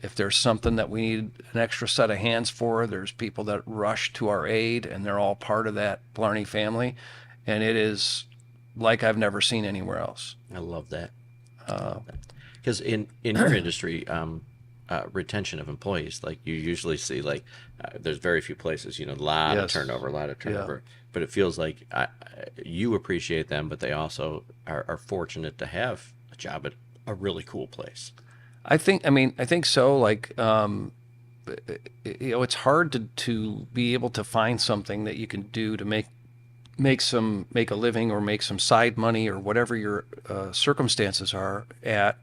if there's something that we need an extra set of hands for, there's people that rush to our aid, and they're all part of that Blarney family. And it is like I've never seen anywhere else. I love that. Because in your industry, retention of employees, like you usually see, like there's very few places, a lot of turnover, Yeah. but it feels like you appreciate them, but they also are fortunate to have a job at a really cool place. I think so. Like, it's hard to be able to find something that you can do to make a living or make some side money or whatever your circumstances are at,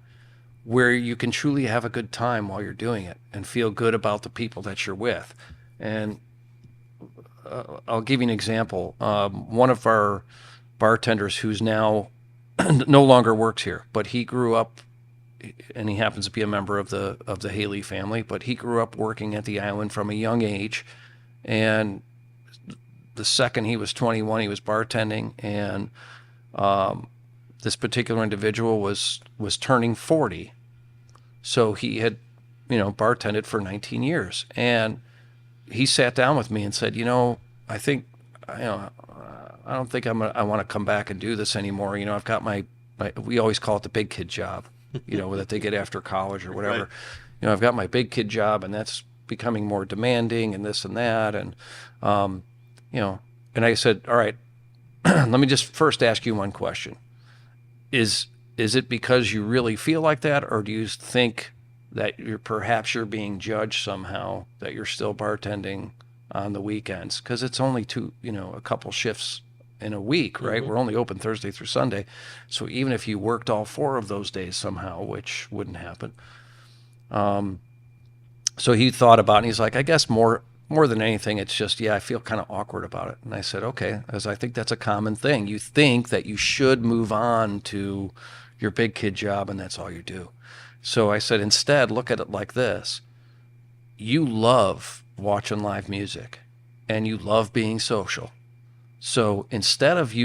where you can truly have a good time while you're doing it and feel good about the people that you're with. And I'll give you an example. One of our bartenders, who's now no longer works here, but he grew up, and he happens to be a member of the Haley family, but he grew up working at the island from a young age. And the second he was 21, he was bartending, and this particular individual was turning 40. So he had, bartended for 19 years. And he sat down with me and said, I think, I don't think I want to come back and do this anymore. I've got my we always call it the big kid job, that they get after college or whatever. Right. I've got my big kid job, and that's becoming more demanding and this and that. And, and I said, all right, let me just first ask you one question. Is it because you really feel like that, or do you think that you're being judged somehow that you're still bartending on the weekends? Because it's only a couple shifts in a week, right? Mm-hmm. We're only open Thursday through Sunday. So even if you worked all 4 of those days somehow, which wouldn't happen. So he thought about it, and he's like, I guess more than anything, it's just, I feel kind of awkward about it. And I said, okay, because I think that's a common thing. You think that you should move on to your big kid job, and that's all you do. So I said, instead, look at it like this. You love watching live music, and you love being social. So instead of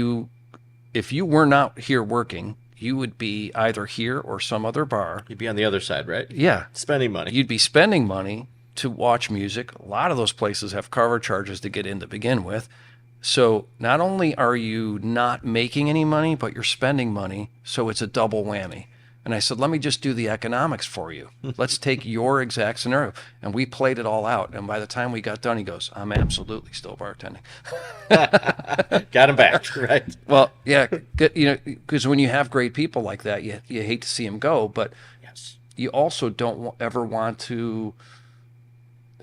if you were not here working, you would be either here or some other bar. You'd be on the other side, right? Yeah. Spending money. You'd be spending money to watch music. A lot of those places have cover charges to get in to begin with. So not only are you not making any money, but you're spending money. So it's a double whammy. And I said, let me just do the economics for you. Let's take your exact scenario. And we played it all out. And by the time we got done, he goes, I'm absolutely still bartending. Got him back, right? Well, yeah, because when you have great people like that, you hate to see them go. But yes, you also don't ever want to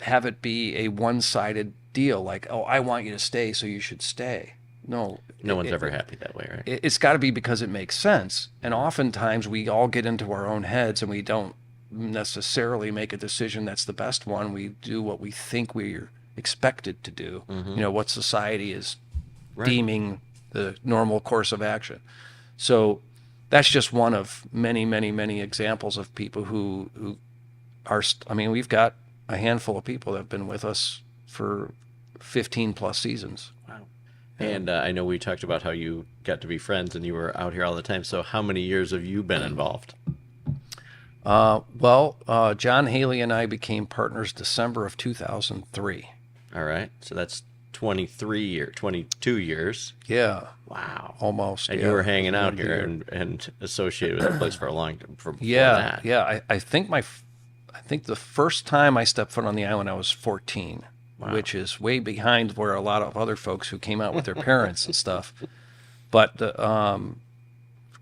have it be a one-sided deal. Like, oh, I want you to stay, so you should stay. No one's ever happy that way, right? It's got to be because it makes sense. And oftentimes we all get into our own heads, and we don't necessarily make a decision that's the best one. We do what we think we're expected to do, what society is deeming the normal course of action. So that's just one of many, many, many examples of people who are, we've got a handful of people that have been with us for 15 plus seasons. Wow. And I know we talked about how you got to be friends and you were out here all the time. So how many years have you been involved? John Haley and I became partners December of 2003. All right. So that's 22 years. Yeah, Wow. almost. And yeah. you were hanging out Maybe a here year. and associated with the place for a long time. Before Yeah, that. yeah. I think the first time I stepped foot on the island, I was 14, Wow. which is way behind where a lot of other folks who came out with their parents and stuff. But the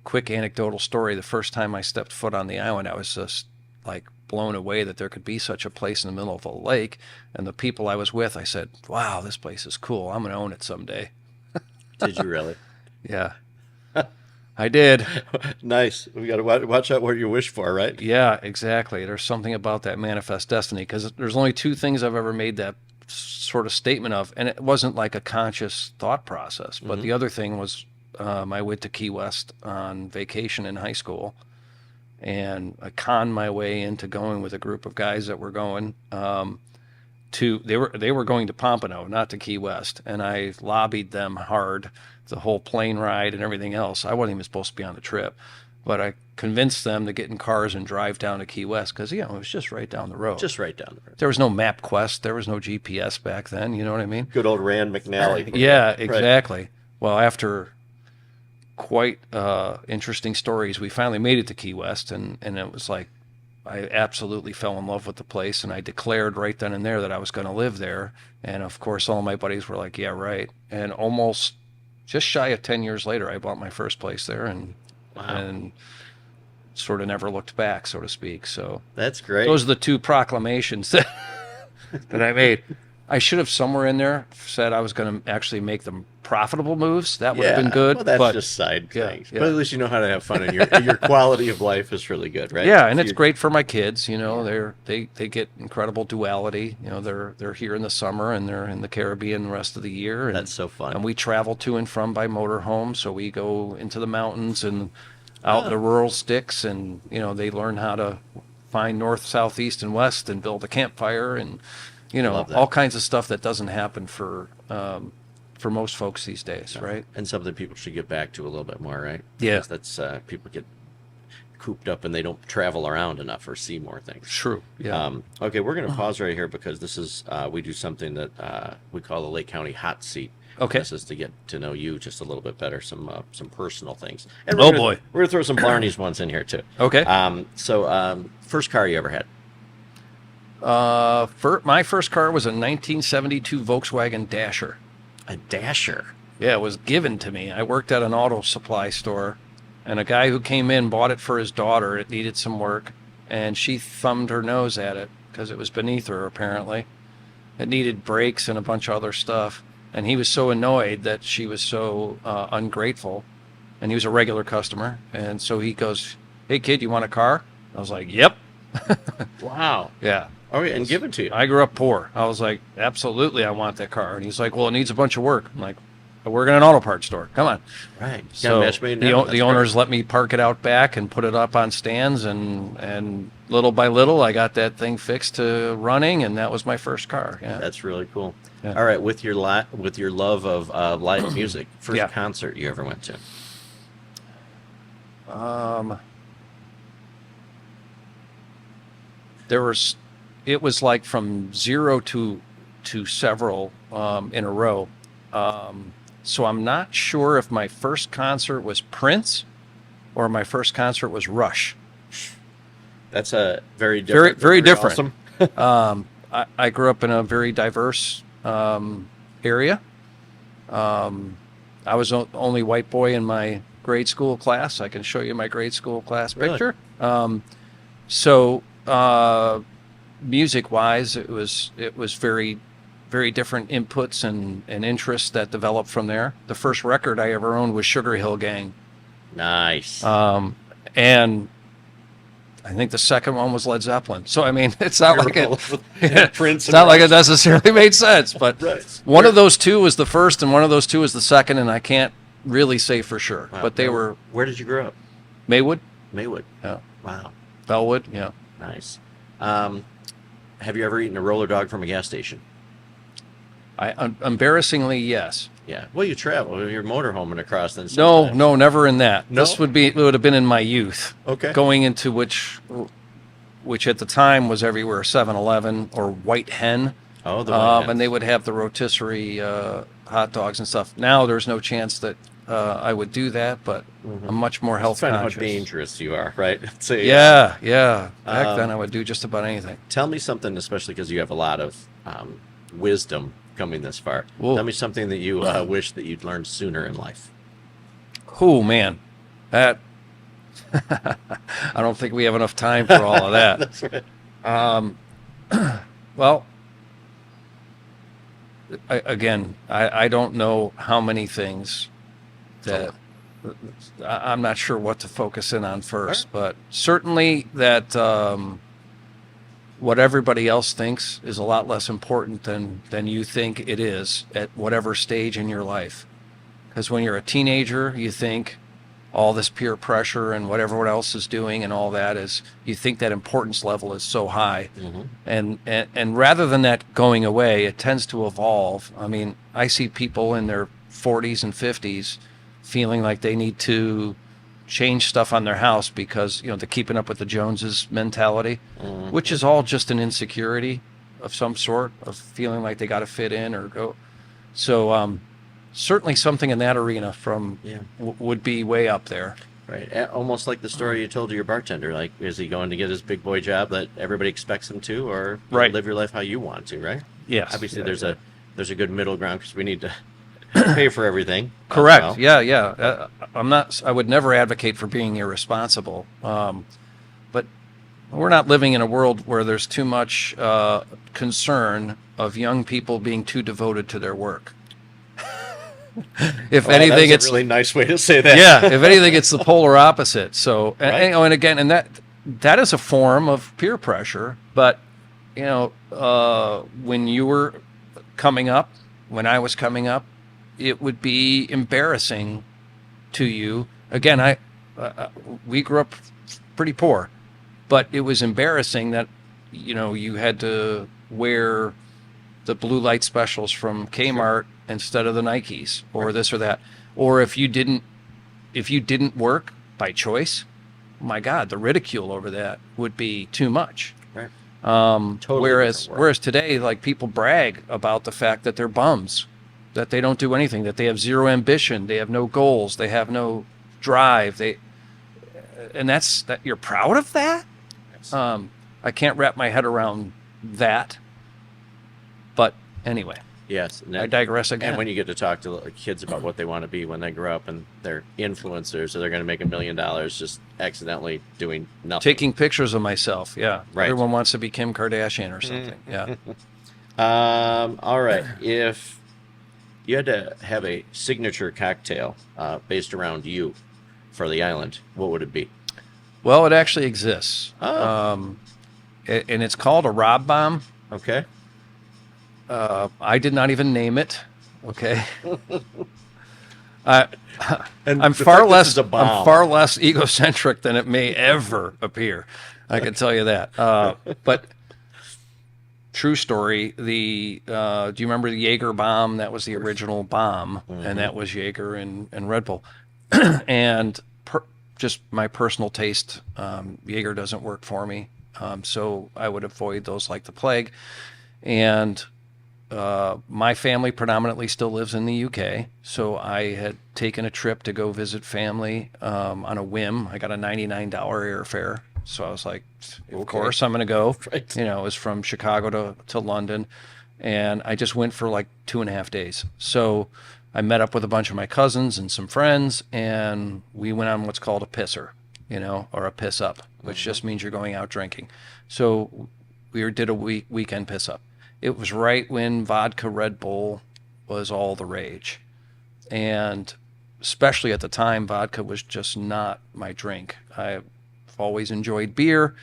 quick anecdotal story: the first time I stepped foot on the island, I was just like blown away that there could be such a place in the middle of a lake. And the people I was with, I said, "Wow, this place is cool. I'm going to own it someday." Did you really? Yeah, I did. Nice. We got to watch out what you wish for, right? Yeah, exactly. There's something about that manifest destiny, because there's only two things I've ever made that sort of statement of, and it wasn't like a conscious thought process. But the other thing was I went to Key West on vacation in high school, and I conned my way into going with a group of guys that were going they were going to Pompano, not to Key West, and I lobbied them hard, the whole plane ride and everything else. I wasn't even supposed to be on the trip, but I convinced them to get in cars and drive down to Key West, because it was just right down the road. Just right down the road. There was no MapQuest, there was no GPS back then. You know what I mean? Good old Rand McNally. Yeah, Right. exactly. Well, after quite interesting stories, we finally made it to Key West, and it was like I absolutely fell in love with the place, and I declared right then and there that I was going to live there. And of course, all my buddies were like, "Yeah, right." And almost just shy of 10 years later, I bought my first place there, and sort of never looked back, so to speak. So That's great. those are the two proclamations that I made. I should have somewhere in there said I was going to actually make them profitable moves. That would have been good. Well, that's but just side yeah, things. yeah. But at least you know how to have fun, and your quality of life is really good, right? yeah, and it's You're- great for my kids. They get incredible duality. They're here in the summer and they're in the Caribbean the rest of the year. And, That's so fun. And we travel to and from by motorhome, so we go into the mountains and out in the rural sticks, and they learn how to find north, south, east, and west, and build a campfire, and Love that. all kinds of stuff that doesn't happen for most folks these days, right? And something people should get back to a little bit more, right? Yeah. Because that's people get cooped up and they don't travel around enough or see more things. True. Yeah. Okay, we're going to pause right here because this is we do something that we call the Lake County Hot Seat. Okay. This is to get to know you just a little bit better, some personal things. And Oh, boy. we're gonna throw some Blarney's ones in here too. Okay. First car you ever had? My first car was a 1972 Volkswagen Dasher. A Dasher. Yeah, it was given to me. I worked at an auto supply store, and a guy who came in bought it for his daughter. It needed some work, and she thumbed her nose at it because it was beneath her, apparently. It needed brakes and a bunch of other stuff, and he was so annoyed that she was so ungrateful, and he was a regular customer, and so he goes, "Hey, kid, you want a car?" I was like, "Yep." Wow. Yeah. Oh, yeah, and give it to you. I grew up poor. I was like, absolutely, I want that car. And he's like, well, it needs a bunch of work. I'm like, I work in an auto parts store. Come on. Right. So match made in heaven. That's the owners let me park it out back and put it up on stands, and little by little, I got that thing fixed to running, and that was my first car. Yeah. That's really cool. Yeah. All right, with your love of live music, first Yeah. concert you ever went to? It was like from zero to several in a row. So I'm not sure if my first concert was Prince or my first concert was Rush. That's a very different. Very different. Awesome. I grew up in a very diverse area. I was the only white boy in my grade school class. I can show you my grade school class Really? picture. So music-wise, it was very, very different inputs and interests that developed from there. The first record I ever owned was Sugar Hill Gang, Nice. and I think the second one was Led Zeppelin. So I mean, it's not like it. Prince. It's not like it necessarily made sense, but Right. one of those two was the first, and one of those two was the second, and I can't really say for sure. Wow. But they were Where did you grow up? Maywood, Maywood. yeah, Wow. Bellwood, yeah. Nice. Have you ever eaten a roller dog from a gas station? Embarrassingly, yes. Yeah. Well, you travel. You're motorhoming across. Then No, sometimes. never in that. No? This would have been in my youth. Okay. Going into which which at the time was everywhere, 7-Eleven or White Hen. Oh, the White Hens. And they would have the rotisserie hot dogs and stuff. Now there's no chance that I would do that, but I'm much more health Find out how conscious. dangerous you are, right? So, Yeah. Back then I would do just about anything. Tell me something, especially because you have a lot of wisdom coming this far. Whoa. Tell me something that you wish that you'd learned sooner in life. Oh man, that I don't think we have enough time for all of that. That's right. Well, I don't know how many things that I'm not sure what to focus in on first, but certainly that what everybody else thinks is a lot less important than you think it is at whatever stage in your life. Because when you're a teenager, you think all this peer pressure and what everyone else is doing and all that is, you think that importance level is so high. And rather than that going away, it tends to evolve. I mean, I see people in their 40s and 50s feeling like they need to change stuff on their house because, you know, the keeping up with the Joneses mentality, which is all just an insecurity of some sort, of feeling like they got to fit in or go. So, certainly something in that arena would be way up there. Right. Almost like the story you told to your bartender. Like, is he going to get his big boy job that everybody expects him to, or live your life how you want to, right? Yes. Obviously, there's a good middle ground because we need to pay for everything. Correct. Well. Yeah. I would never advocate for being irresponsible. But we're not living in a world where there's too much concern of young people being too devoted to their work. If anything, it's a really nice way to say that. Yeah, if anything, it's the polar opposite. So, and that is a form of peer pressure. But you know, when you were coming up, when I was coming up, it would be embarrassing to you. Again, we grew up pretty poor, but it was embarrassing that, you know, you had to wear the blue light specials from Kmart instead of the Nikes, or this or that. Or if you didn't work by choice, my God, the ridicule over that would be too much. Right. Totally whereas today, like, people brag about the fact that they're bums, that they don't do anything, that they have zero ambition, they have no goals, they have no drive, and that's that. You're proud of that? Yes. I can't wrap my head around that. But anyway. Yes. I digress again. And when you get to talk to kids about what they want to be when they grow up and they're influencers, so they're going to make $1 million just accidentally doing nothing. Taking pictures of myself, yeah. Right. Everyone wants to be Kim Kardashian or something, yeah. All right. If you had to have a signature cocktail based around you for the island, what would it be? Well, it actually exists. Oh. And it's called a Rob Bomb. Okay. I did not even name it. Okay. I'm far less egocentric than it may ever appear. I can tell you that. But true story. Do you remember the Jaeger bomb? That was the original bomb, and that was Jaeger and Red Bull. And just my personal taste, Jaeger doesn't work for me, so I would avoid those like the plague. And my family predominantly still lives in the UK, so I had taken a trip to go visit family on a whim. I got a $99 airfare, so I was like, of course I'm going to go. Right. You know, it was from Chicago to London, and I just went for like 2.5 days. So I met up with a bunch of my cousins and some friends, and we went on what's called a pisser, you know, or a piss up, which just means you're going out drinking. So we did a weekend piss up. It was right when vodka Red Bull was all the rage. And especially at the time, vodka was just not my drink. I've always enjoyed beer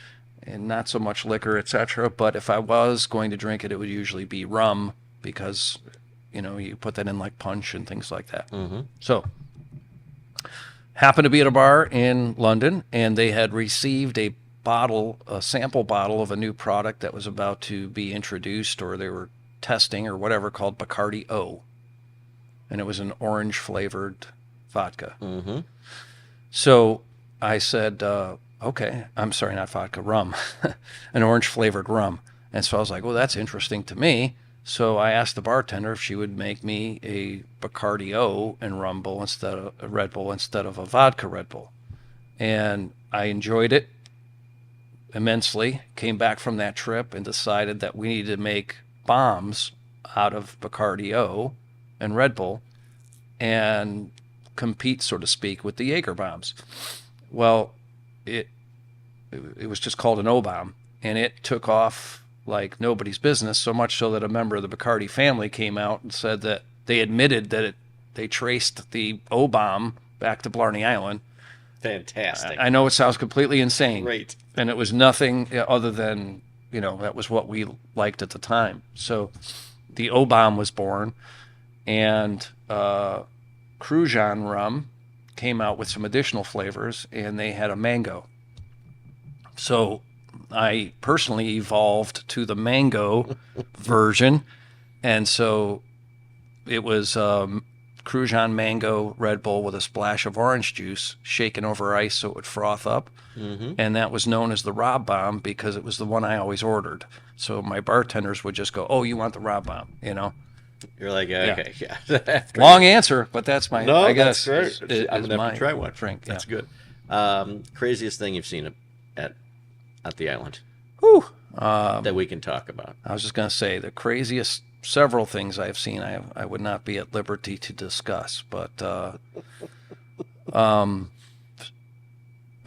and not so much liquor, etc. But if I was going to drink it, it would usually be rum because, you know, you put that in like punch and things like that. So happened to be at a bar in London, and they had received a sample bottle of a new product that was about to be introduced, or they were testing or whatever, called Bacardi O. And it was an orange flavored vodka. So I said, okay, I'm sorry, not vodka, rum, an orange flavored rum. And so I was like, well, that's interesting to me. So I asked the bartender if she would make me a Bacardi O and rum bull instead of a Red Bull instead of a vodka Red Bull. And I enjoyed it immensely. Came back from that trip and decided that we needed to make bombs out of Bacardi O and Red Bull and compete, so to speak, with the Jaeger bombs. Well, it was just called an O-bomb, and it took off like nobody's business, so much so that a member of the Bacardi family came out and said that they admitted that they traced the O-bomb back to Blarney Island. Fantastic. I know it sounds completely insane. Great. And it was nothing other than, that was what we liked at the time. So the O-bomb was born, and Crujan rum came out with some additional flavors, and they had a mango. So I personally evolved to the mango version, and so it was Crujan mango Red Bull with a splash of orange juice shaken over ice so it would froth up. Mm-hmm. And that was known as the Rob Bomb because it was the one I always ordered. So my bartenders would just go, "Oh, you want the Rob Bomb?" You're like, okay, yeah. Long answer, but that's my. No, I guess that's great. I'm gonna have my to try one. drink. That's Yeah. good. Craziest thing you've seen at the island Whew. that we can talk about. I was just going to say the craziest several things I've seen. I would not be at liberty to discuss, but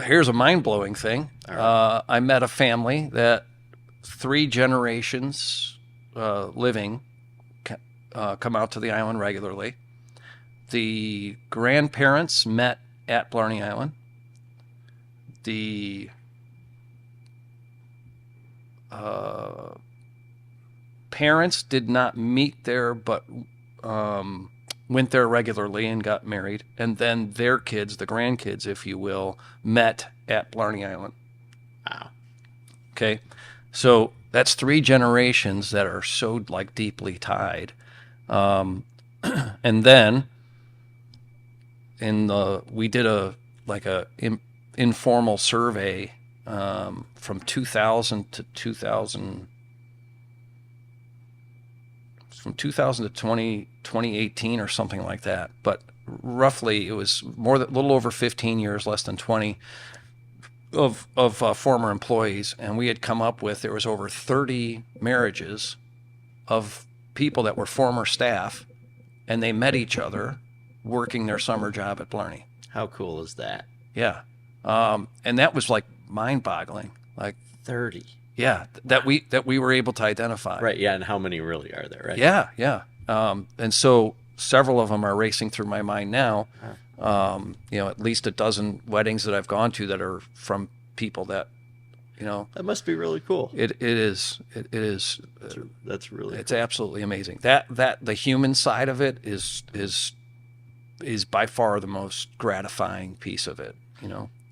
here's a mind-blowing thing. Right. I met a family that 3 generations living come out to the island regularly. The grandparents met at Blarney Island. The parents did not meet there, but went there regularly and got married. And then their kids, the grandkids, if you will, met at Blarney Island. Wow. Okay. So that's 3 generations that are so deeply tied. And then we did a informal survey from 2000 to 2018 or something like that. But roughly it was a little over 15 years, less than 20 of former employees. And we had come up with, there was over 30 marriages of people that were former staff, and they met each other working their summer job at Blarney. How cool is that? Yeah. And that was mind-boggling. 30. Yeah, that we were able to identify. Right, yeah, and how many really are there, right? Yeah. And so several of them are racing through my mind now. At least a dozen weddings that I've gone to that are from people that, That must be really cool. It is. That's really It's cool. absolutely amazing. That the human side of it is by far the most gratifying piece of it,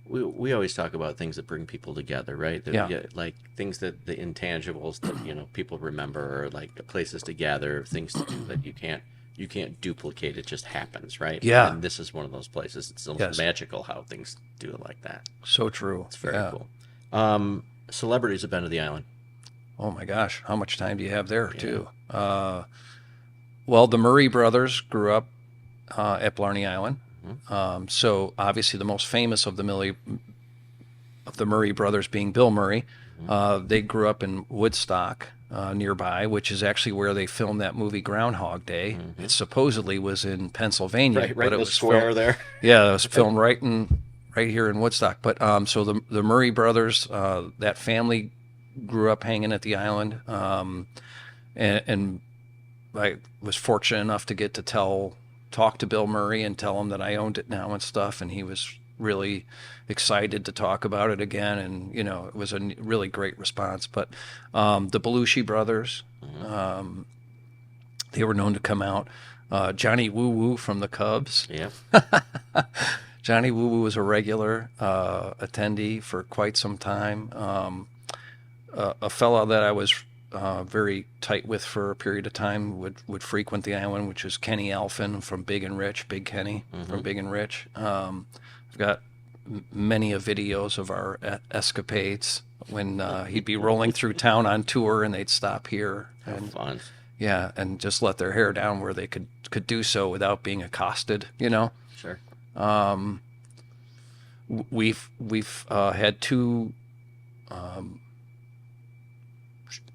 We always talk about things that bring people together, right? Yeah. Like things that the intangibles that people remember, or like places to gather, things to do that you can't duplicate. It just happens, right? Yeah. And this is one of those places. It's almost Yes. magical how things do it like that. So true. It's very Yeah. cool. Celebrities have been to the island. Oh my gosh, how much time do you have there too? Well, the Murray brothers grew up at Blarney Island. So obviously the most famous of the Murray brothers being Bill Murray. They grew up in Woodstock nearby, which is actually where they filmed that movie Groundhog Day. It supposedly was in Pennsylvania, Right but in it the was square filmed, there. yeah, it was filmed right here in Woodstock. But so the Murray brothers, that family grew up hanging at the island, and I was fortunate enough to get to talk to Bill Murray and tell him that I owned it now and stuff, and he was really excited to talk about it again, and it was a really great response. But the Belushi brothers, they were known to come out. Johnny Woo Woo from the Cubs. Yeah. Johnny Woo Woo was a regular attendee for quite some time. A fellow that I was very tight with for a period of time would frequent the island, which is Kenny Alphin from Big and Rich, Big Kenny from Big and Rich. I've got many of videos of our escapades when he'd be rolling through town on tour and they'd stop here. And, Fun. yeah, and just let their hair down where they could do so without being accosted, you know. Sure. We've had 2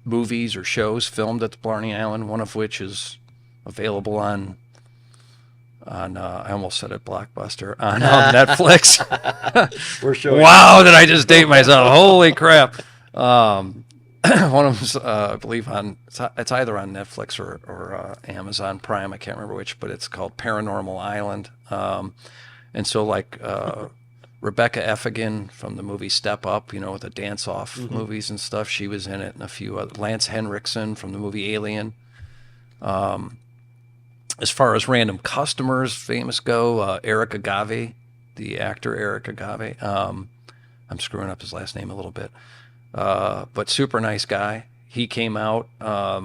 movies or shows filmed at the Blarney Island, one of which is available on I almost said it, Blockbuster, on Netflix. We're showing. Wow, did I just date myself? Holy crap. One of them's, I believe, it's either on Netflix or Amazon Prime. I can't remember which, but it's called Paranormal Island. And so, like, Rebecca Effigan from the movie Step Up, you know, with the dance-off movies and stuff, she was in it, and a few other. Lance Henriksen from the movie Alien. As far as random customers, famous go, Eric Agave, the actor Eric Agave. I'm screwing up his last name a little bit. But super nice guy. He came out. I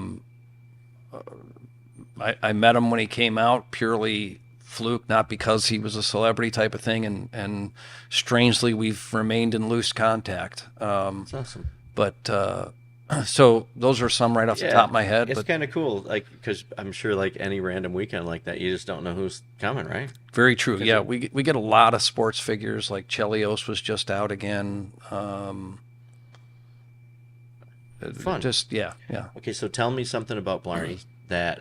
met him when he came out, purely fluke, not because he was a celebrity type of thing. And strangely, we've remained in loose contact. That's awesome. But so those are some right off the top of my head. It's But kind of cool, like, because I'm sure, like any random weekend like that, you just don't know who's coming, right? very true. Yeah, we get a lot of sports figures. Like Chelios was just out again. Fun. Just yeah. Okay, so tell me something about Blarney that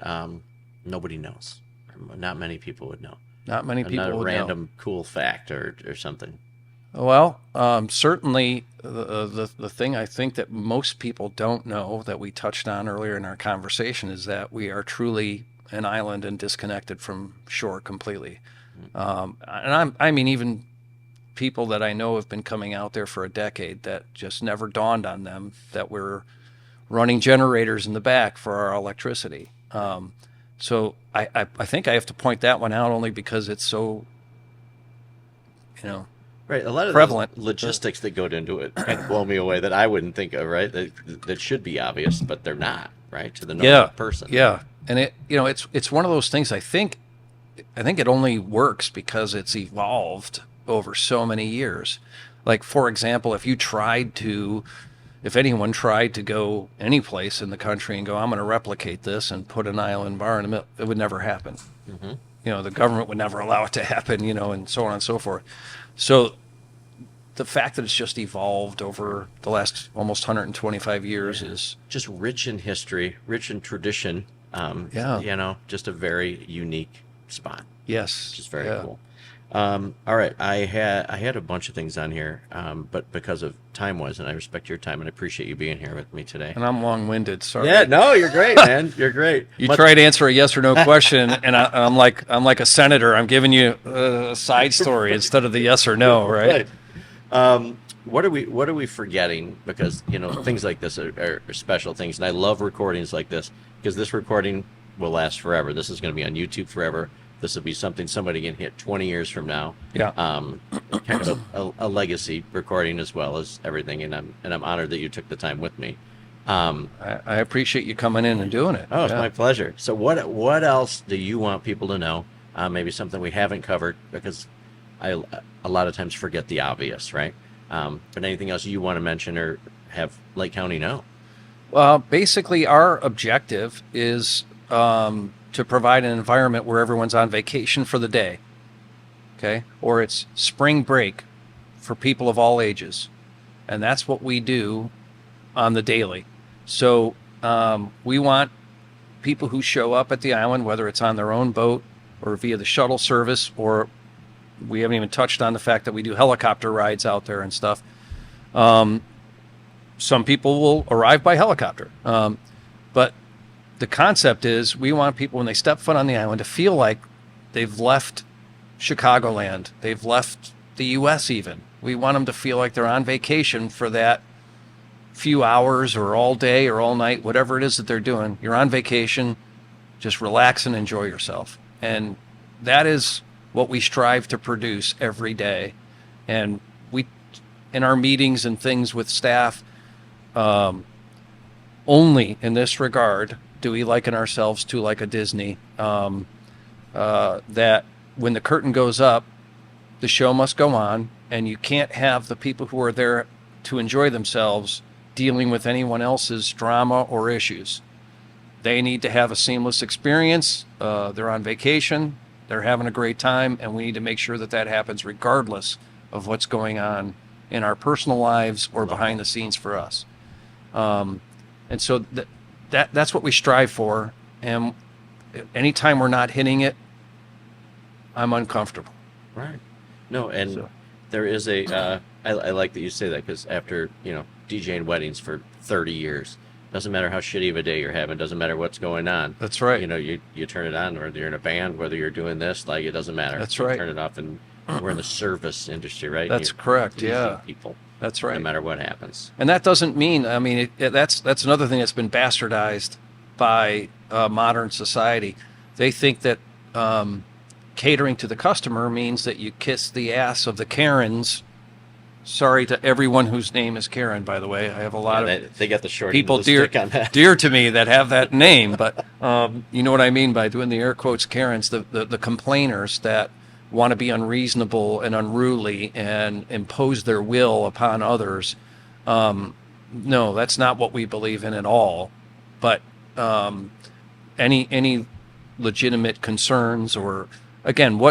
nobody knows. Not many people would know. Not many people Not a would random cool fact or something. Well, certainly the thing I think that most people don't know that we touched on earlier in our conversation is that we are truly an island and disconnected from shore completely. And I mean, even people that I know have been coming out there for a decade that just never dawned on them that we're running generators in the back for our electricity. So I think I have to point that one out only because it's so, Right, a lot of prevalent the logistics that go into it kind of blow me away that I wouldn't think of, right? That should be obvious, but they're not, right? To the normal person. Yeah, and it's one of those things. I think it only works because it's evolved over so many years. Like, for example, if anyone tried to go any place in the country and go, I'm going to replicate this and put an island bar in the middle, it would never happen. The government would never allow it to happen, and so on and so forth. So the fact that it's just evolved over the last almost 125 years is just rich in history, rich in tradition. Just a very unique spot. Yes, Which is very cool. All right, I had a bunch of things on here, but because of time-wise, and I respect your time and I appreciate you being here with me today. And I'm long-winded. Sorry. Yeah, no, you're great, man. You're great. You try to answer a yes or no question, and I'm like a senator. I'm giving you a side story instead of the yes or no, right? What are we forgetting? Because things like this are special things, and I love recordings like this because this recording will last forever. This is going to be on YouTube forever. This will be something somebody can hit 20 years from now. Yeah. Kind of a legacy recording as well as everything, and I'm honored that you took the time with me. I appreciate you coming in and doing it. Oh, it's my pleasure. So what else do you want people to know? Maybe something we haven't covered, because I a lot of times forget the obvious, right? But anything else you want to mention or have Lake County know? Well, basically, our objective is to provide an environment where everyone's on vacation for the day, okay? Or it's spring break for people of all ages. And that's what we do on the daily. So we want people who show up at the island, whether it's on their own boat or via the shuttle service, or we haven't even touched on the fact that we do helicopter rides out there and stuff. Some people will arrive by helicopter. But the concept is we want people, when they step foot on the island, to feel like they've left Chicagoland. They've left the U.S. even. We want them to feel like they're on vacation for that few hours or all day or all night, whatever it is that they're doing. You're on vacation. Just relax and enjoy yourself. And that is what we strive to produce every day. And we, in our meetings and things with staff, only in this regard do we liken ourselves to like a Disney, that when the curtain goes up, the show must go on, and you can't have the people who are there to enjoy themselves dealing with anyone else's drama or issues. They need to have a seamless experience. They're on vacation, they're having a great time, and we need to make sure that that happens regardless of what's going on in our personal lives or behind the scenes for us. And so that's what we strive for. And anytime we're not hitting it, I'm uncomfortable. Right. No, and So- there is a, I like that you say that, because after, DJing weddings for 30 years, doesn't matter how shitty of a day you're having, doesn't matter what's going on. That's right. You turn it on, whether you're in a band, whether you're doing this, like, it doesn't matter. That's You right. turn it off, and we're in the service industry, right? That's You're correct, pleasing yeah. people, That's right. no matter what happens. And that doesn't mean, I mean, that's another thing that's been bastardized by modern society. They think that catering to the customer means that you kiss the ass of the Karens. Sorry to everyone whose name is Karen, by the way. I have a lot of They got the short people end of the stick on that. dear to me that have that name, but you know what I mean by doing the air quotes Karens, the complainers that want to be unreasonable and unruly and impose their will upon others. No, that's not what we believe in at all. But any legitimate concerns, or again,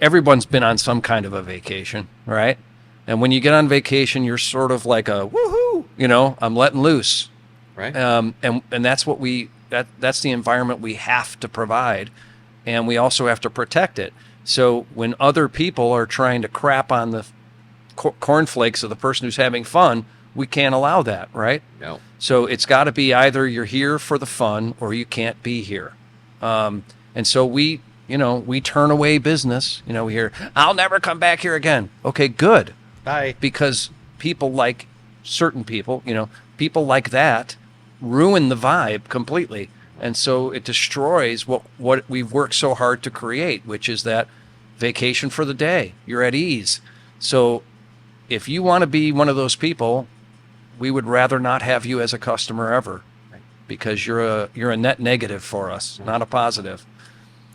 everyone's been on some kind of a vacation, right? And when you get on vacation, you're sort of like a woohoo, I'm letting loose. Right. And that's what that's the environment we have to provide, and we also have to protect it. So when other people are trying to crap on the cornflakes of the person who's having fun, we can't allow that, right? No. So it's got to be either you're here for the fun or you can't be here. And so we turn away business. We hear, I'll never come back here again. Okay, good. Bye. Because people like certain people, people like that ruin the vibe completely. And so it destroys what we've worked so hard to create, which is that vacation for the day. You're at ease. So if you want to be one of those people, we would rather not have you as a customer ever, because you're a net negative for us, not a positive.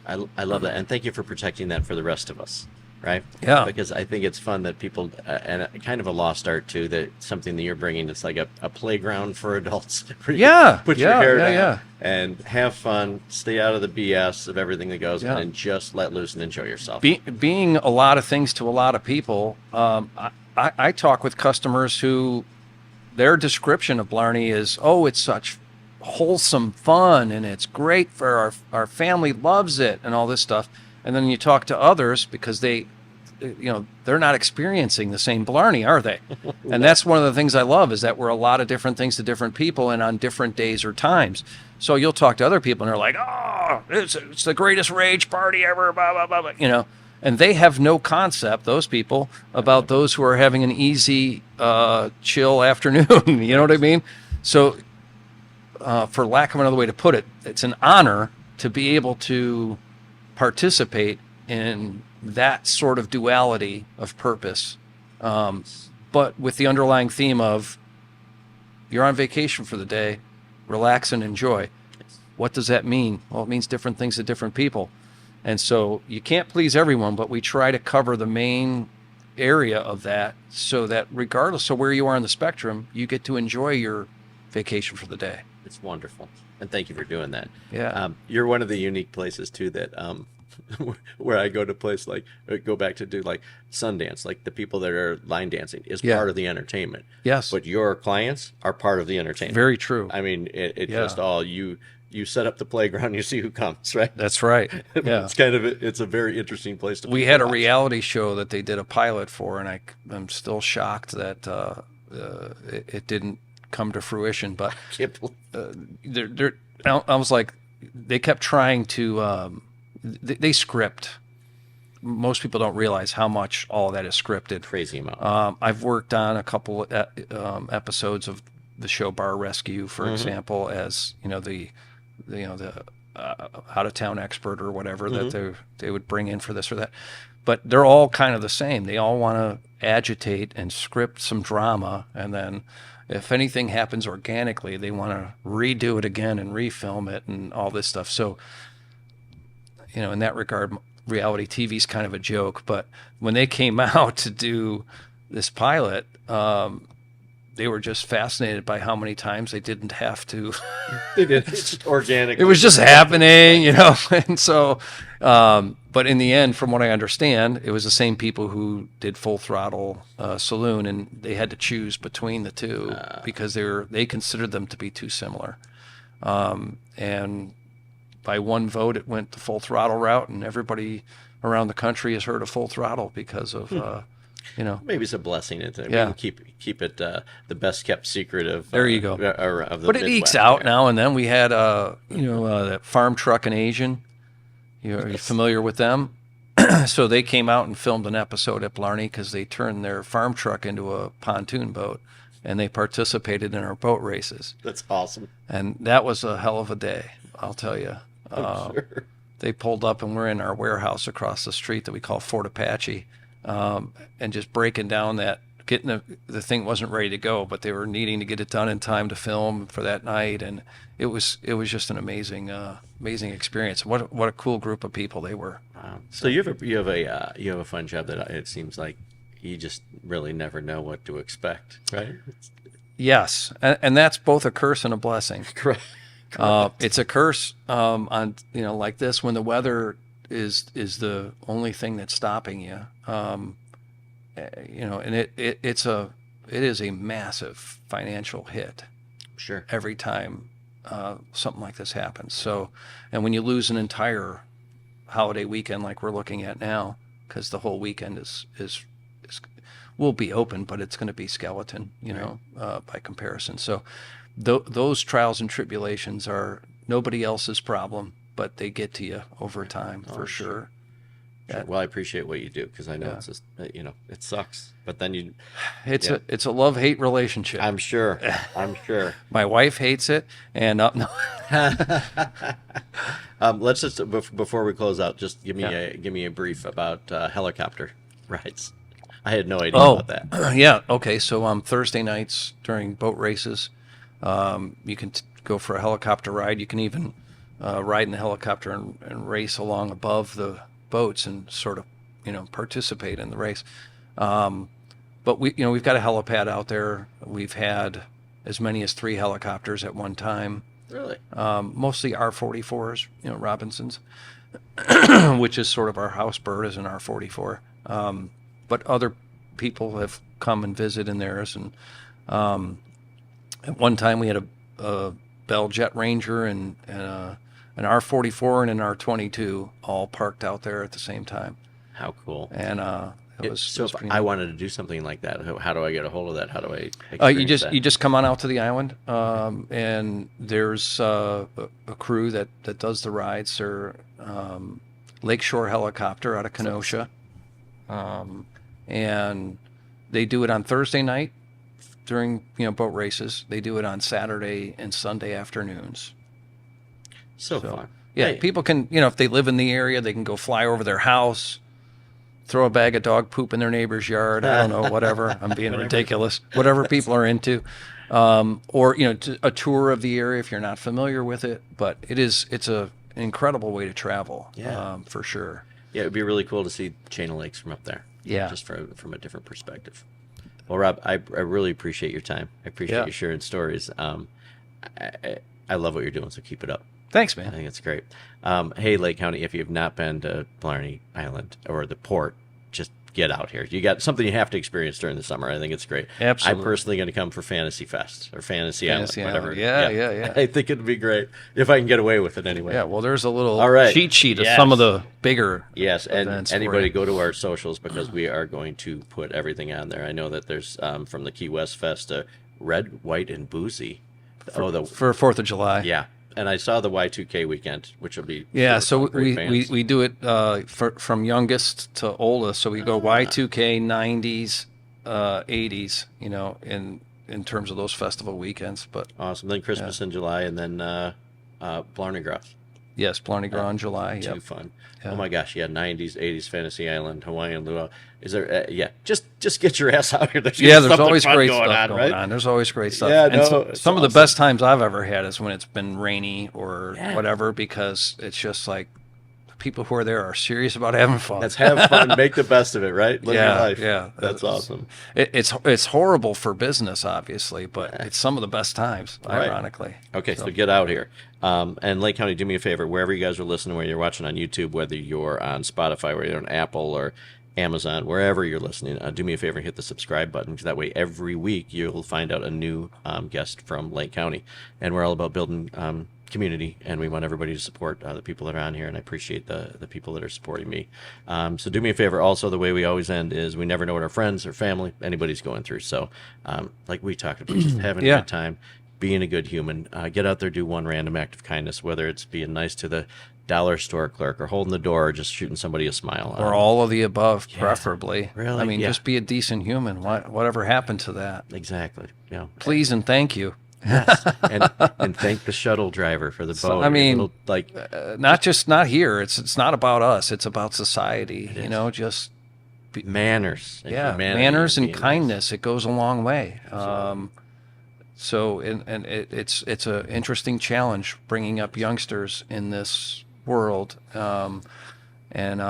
I love that, and thank you for protecting that for the rest of us, right? Yeah. Because I think it's fun that people, and kind of a lost art too, that something that you're bringing, it's like a playground for adults. Where you put your hair down and have fun, stay out of the BS of everything that goes, and just let loose and enjoy yourself. Being a lot of things to a lot of people, I talk with customers who their description of Blarney is, it's such wholesome fun and it's great for our family loves it and all this stuff. And then you talk to others, because they're not experiencing the same Blarney, are they? And that's one of the things I love, is that we're a lot of different things to different people and on different days or times. So you'll talk to other people and they're like, it's the greatest rage party ever, blah, blah, blah, and they have no concept, those people, about those who are having an easy, chill afternoon. You know what I mean? So for lack of another way to put it, it's an honor to be able to participate in that sort of duality of purpose, but with the underlying theme of you're on vacation for the day, relax and enjoy. What does that mean? Well, it means different things to different people. And so you can't please everyone, but we try to cover the main area of that, so that regardless of where you are on the spectrum, you get to enjoy your vacation for the day. It's wonderful, and thank you for doing that. Yeah. You're one of the unique places too that where I go to place like go back to do like Sundance, like the people that are line dancing is part of the entertainment. Yes. But your clients are part of the entertainment. Very true. I mean, it just all you set up the playground, you see who comes, right? That's right. Yeah. It's a very interesting place to. We had a reality show that they did a pilot for, and I'm still shocked that it didn't come to fruition. But I was like, they kept trying to. They script. Most people don't realize how much all of that is scripted. Crazy amount. I've worked on a couple episodes of the show Bar Rescue, for example, as the out of town expert or whatever that they would bring in for this or that. But they're all kind of the same. They all want to agitate and script some drama, and then if anything happens organically, they want to redo it again and refilm it and all this stuff. So, in that regard, reality TV's kind of a joke, but when they came out to do this pilot, they were just fascinated by how many times they didn't have to. They did. It's just organic. It was just happening, and so, but in the end, from what I understand, it was the same people who did Full Throttle Saloon, and they had to choose between the two because they considered them to be too similar. And by one vote, it went the Full Throttle route, and everybody around the country has heard of Full Throttle because of, Maybe it's a blessing. Yeah. Keep it the best kept secret of. There you go. Of the But it Midwest. ekes out Yeah. now and then. We had, that farm truck and Asian. Are you familiar with them? So they came out and filmed an episode at Blarney because they turned their farm truck into a pontoon boat, and they participated in our boat races. That's awesome. And that was a hell of a day, I'll tell you. Sure. They pulled up, and we're in our warehouse across the street that we call Fort Apache, and just breaking down getting the thing wasn't ready to go, but they were needing to get it done in time to film for that night, and it was just an amazing experience. What a cool group of people they were. Wow. So you have a fun job that it seems like you just really never know what to expect, right? Yes, and that's both a curse and a blessing. Correct. It's a curse on like this when the weather is the only thing that's stopping you. And it is a massive financial hit Sure. every time something like this happens. So, and when you lose an entire holiday weekend like we're looking at now, because the whole weekend is will be open, but it's going to be skeleton, by comparison. So those trials and tribulations are nobody else's problem, but they get to you over time for sure. Sure. Well, I appreciate what you do because I know it's just it sucks, but then it's a love-hate relationship. I'm sure. My wife hates it, and no. Let's just before we close out, just give me a brief about helicopter rides. I had no idea about that. Yeah. Okay. So Thursday nights during boat races, you can go for a helicopter ride. You can even ride in the helicopter and race along above the boats and sort of participate in the race. But we've got a helipad out there. We've had as many as 3 helicopters at one time. Really? Mostly R44s, Robinsons, which is sort of our house bird, is an R44. But other people have come and visited in theirs. And at one time we had a Bell Jet Ranger and an R44 and an R22 all parked out there at the same time. How cool! And it was so. If pretty I neat. wanted to do something like that, how do I get a hold of that? How do I? Experience that? You just come on out to the island, and there's a crew that does the rides. They're Lakeshore Helicopter out of Kenosha, and they do it on Thursday night during boat races. They do it on Saturday and Sunday afternoons. So fun. Yeah, Hey. people can if they live in the area, they can go fly over their house, throw a bag of dog poop in their neighbor's yard. I don't know, whatever. I'm being ridiculous. Whatever people are into, or a tour of the area if you're not familiar with it. But it's an incredible way to travel. Yeah. For sure. Yeah, it'd be really cool to see Chain of Lakes from up there. Yeah. Just from a different perspective. Well, Rob, I really appreciate your time. I appreciate you sharing stories. I love what you're doing, so keep it up. Thanks, I man. think it's great. Hey, Lake County, if you've not been to Blarney Island or the port, just get out here. You got something you have to experience during the summer. I think it's great. Absolutely. I'm personally going to come for Fantasy Fest or Fantasy Island, whatever. Island. Yeah. I think it'd be great if I can get away with it anyway. Yeah. Well, there's a little All right. cheat sheet of Yes. some of the bigger. Yes, and events for anybody it. go to our socials because we are going to put everything on there. I know that there's from the Key West Fest, Red, White, and Boozy. For 4th of July. Yeah, and I saw the Y2K weekend, which will be Yeah, for so great bands. we do it from youngest to oldest. So we go Y2K, 90s, 80s, in terms of those festival weekends. But Awesome. Then Christmas in July, and then Blarney Grouse. yes, Blarney Grouse in July. Too Yep. fun. Yeah. Oh my gosh, yeah, 90s, 80s Fantasy Island, Hawaiian Luau. Is there? Just get your ass out here. There's There's always fun great going stuff on, going right? on. There's always great stuff. Yeah, and no, some it's of the awesome. best times I've ever had is when it's been rainy or whatever, because it's just like people who are there are serious about having fun. Let's have fun, make the best of it, right? Live your Yeah, life. yeah. That's awesome. It's horrible for business, obviously, but it's some of the best times, Right. ironically. Okay, so get out here. And Lake County, do me a favor, wherever you guys are listening, whether you're watching on YouTube, whether you're on Spotify, whether you're on Apple or Amazon, wherever you're listening, do me a favor and hit the subscribe button, because that way every week you'll find out a new guest from Lake County. And we're all about building community, and we want everybody to support the people that are on here, and I appreciate the people that are supporting me. So do me a favor also, the way we always end is we never know what our friends or family, anybody's going through. So like we talked about, just having a good time, being a good human, get out there, do one random act of kindness, whether it's being nice to the dollar store clerk or holding the door or just shooting somebody a smile. Or all of the above, preferably. Really? I mean, Yeah. just be a decent human. Whatever happened to that? Exactly. Yeah. Please and thank you. Yes. and thank the shuttle driver for the boat. I mean, little, not here. It's not about us. It's about society. You know, just manners. And humanity manners and being kindness. It goes a long way. Absolutely. So, it's an interesting challenge bringing up youngsters in this world. And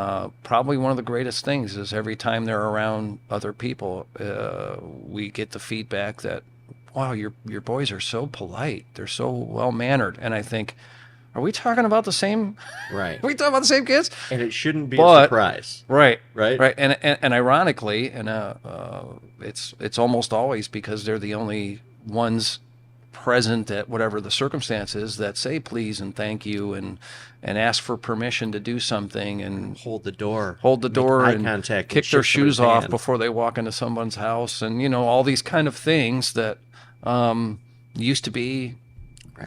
probably one of the greatest things is every time they're around other people, we get the feedback that, wow, your boys are so polite. They're so well-mannered. And I think, are we talking about the same? Right. Are we talking about the same kids? And it shouldn't be a surprise. Right. Right. Right. And ironically, it's almost always because they're the only ones present at whatever the circumstance is that say please and thank you and ask for permission to do something and hold the door make eye and contact, and kick their shake shoes somebody's off hand. before they walk into someone's house, and all these kind of things that used to be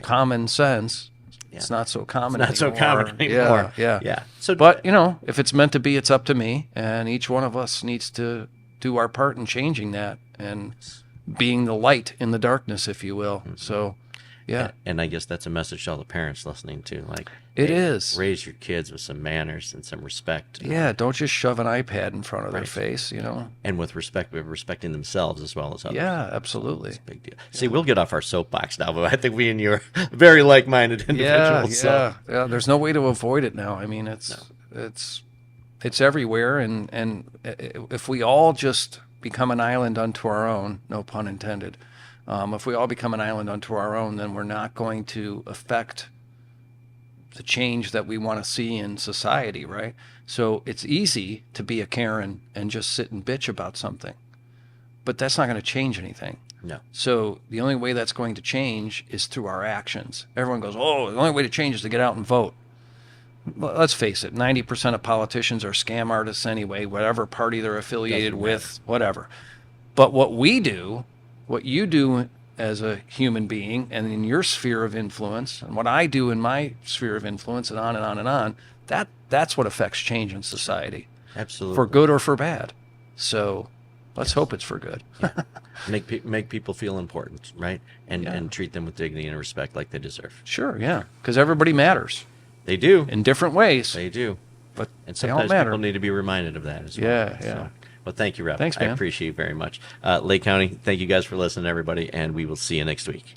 common sense. Yeah. It's not so common Not so anymore. common anymore. Yeah. So, But if it's meant to be, it's up to me, and each one of us needs to do our part in changing that and being the light in the darkness, if you will. So, yeah. And I guess that's a message to all the parents listening too. Like, It hey, is. raise your kids with some manners and some respect. Yeah, don't just shove an iPad in front of their face, And with respect, respecting themselves as well as others. Yeah, absolutely. It's a big deal. See, we'll get off our soapbox now, but I think we and you are very like-minded individuals. Yeah. There's no way to avoid it now. I mean, it's everywhere, and if we all just become an island unto our own, no pun intended, if we all become an island unto our own, then we're not going to affect the change that we want to see in society, right? So it's easy to be a Karen and just sit and bitch about something, but that's not going to change anything. No. So the only way that's going to change is through our actions. Everyone goes, oh, the only way to change is to get out and vote. Well, let's face it, 90% of politicians are scam artists anyway, whatever party they're affiliated with, whatever. But what you do as a human being and in your sphere of influence, and what I do in my sphere of influence, and on and on and on, that's what affects change in society. Absolutely. For good or for bad. So let's hope it's for good. Make people feel important, right? And treat them with dignity and respect like they deserve. Sure, yeah. Because everybody matters. They do. In different ways. They do. But And they all sometimes matter. people need to be reminded of that as well. Yeah. So, well, thank you, Rob. Thanks, man. I appreciate it very much. Lake County, thank you guys for listening, everybody, and we will see you next week.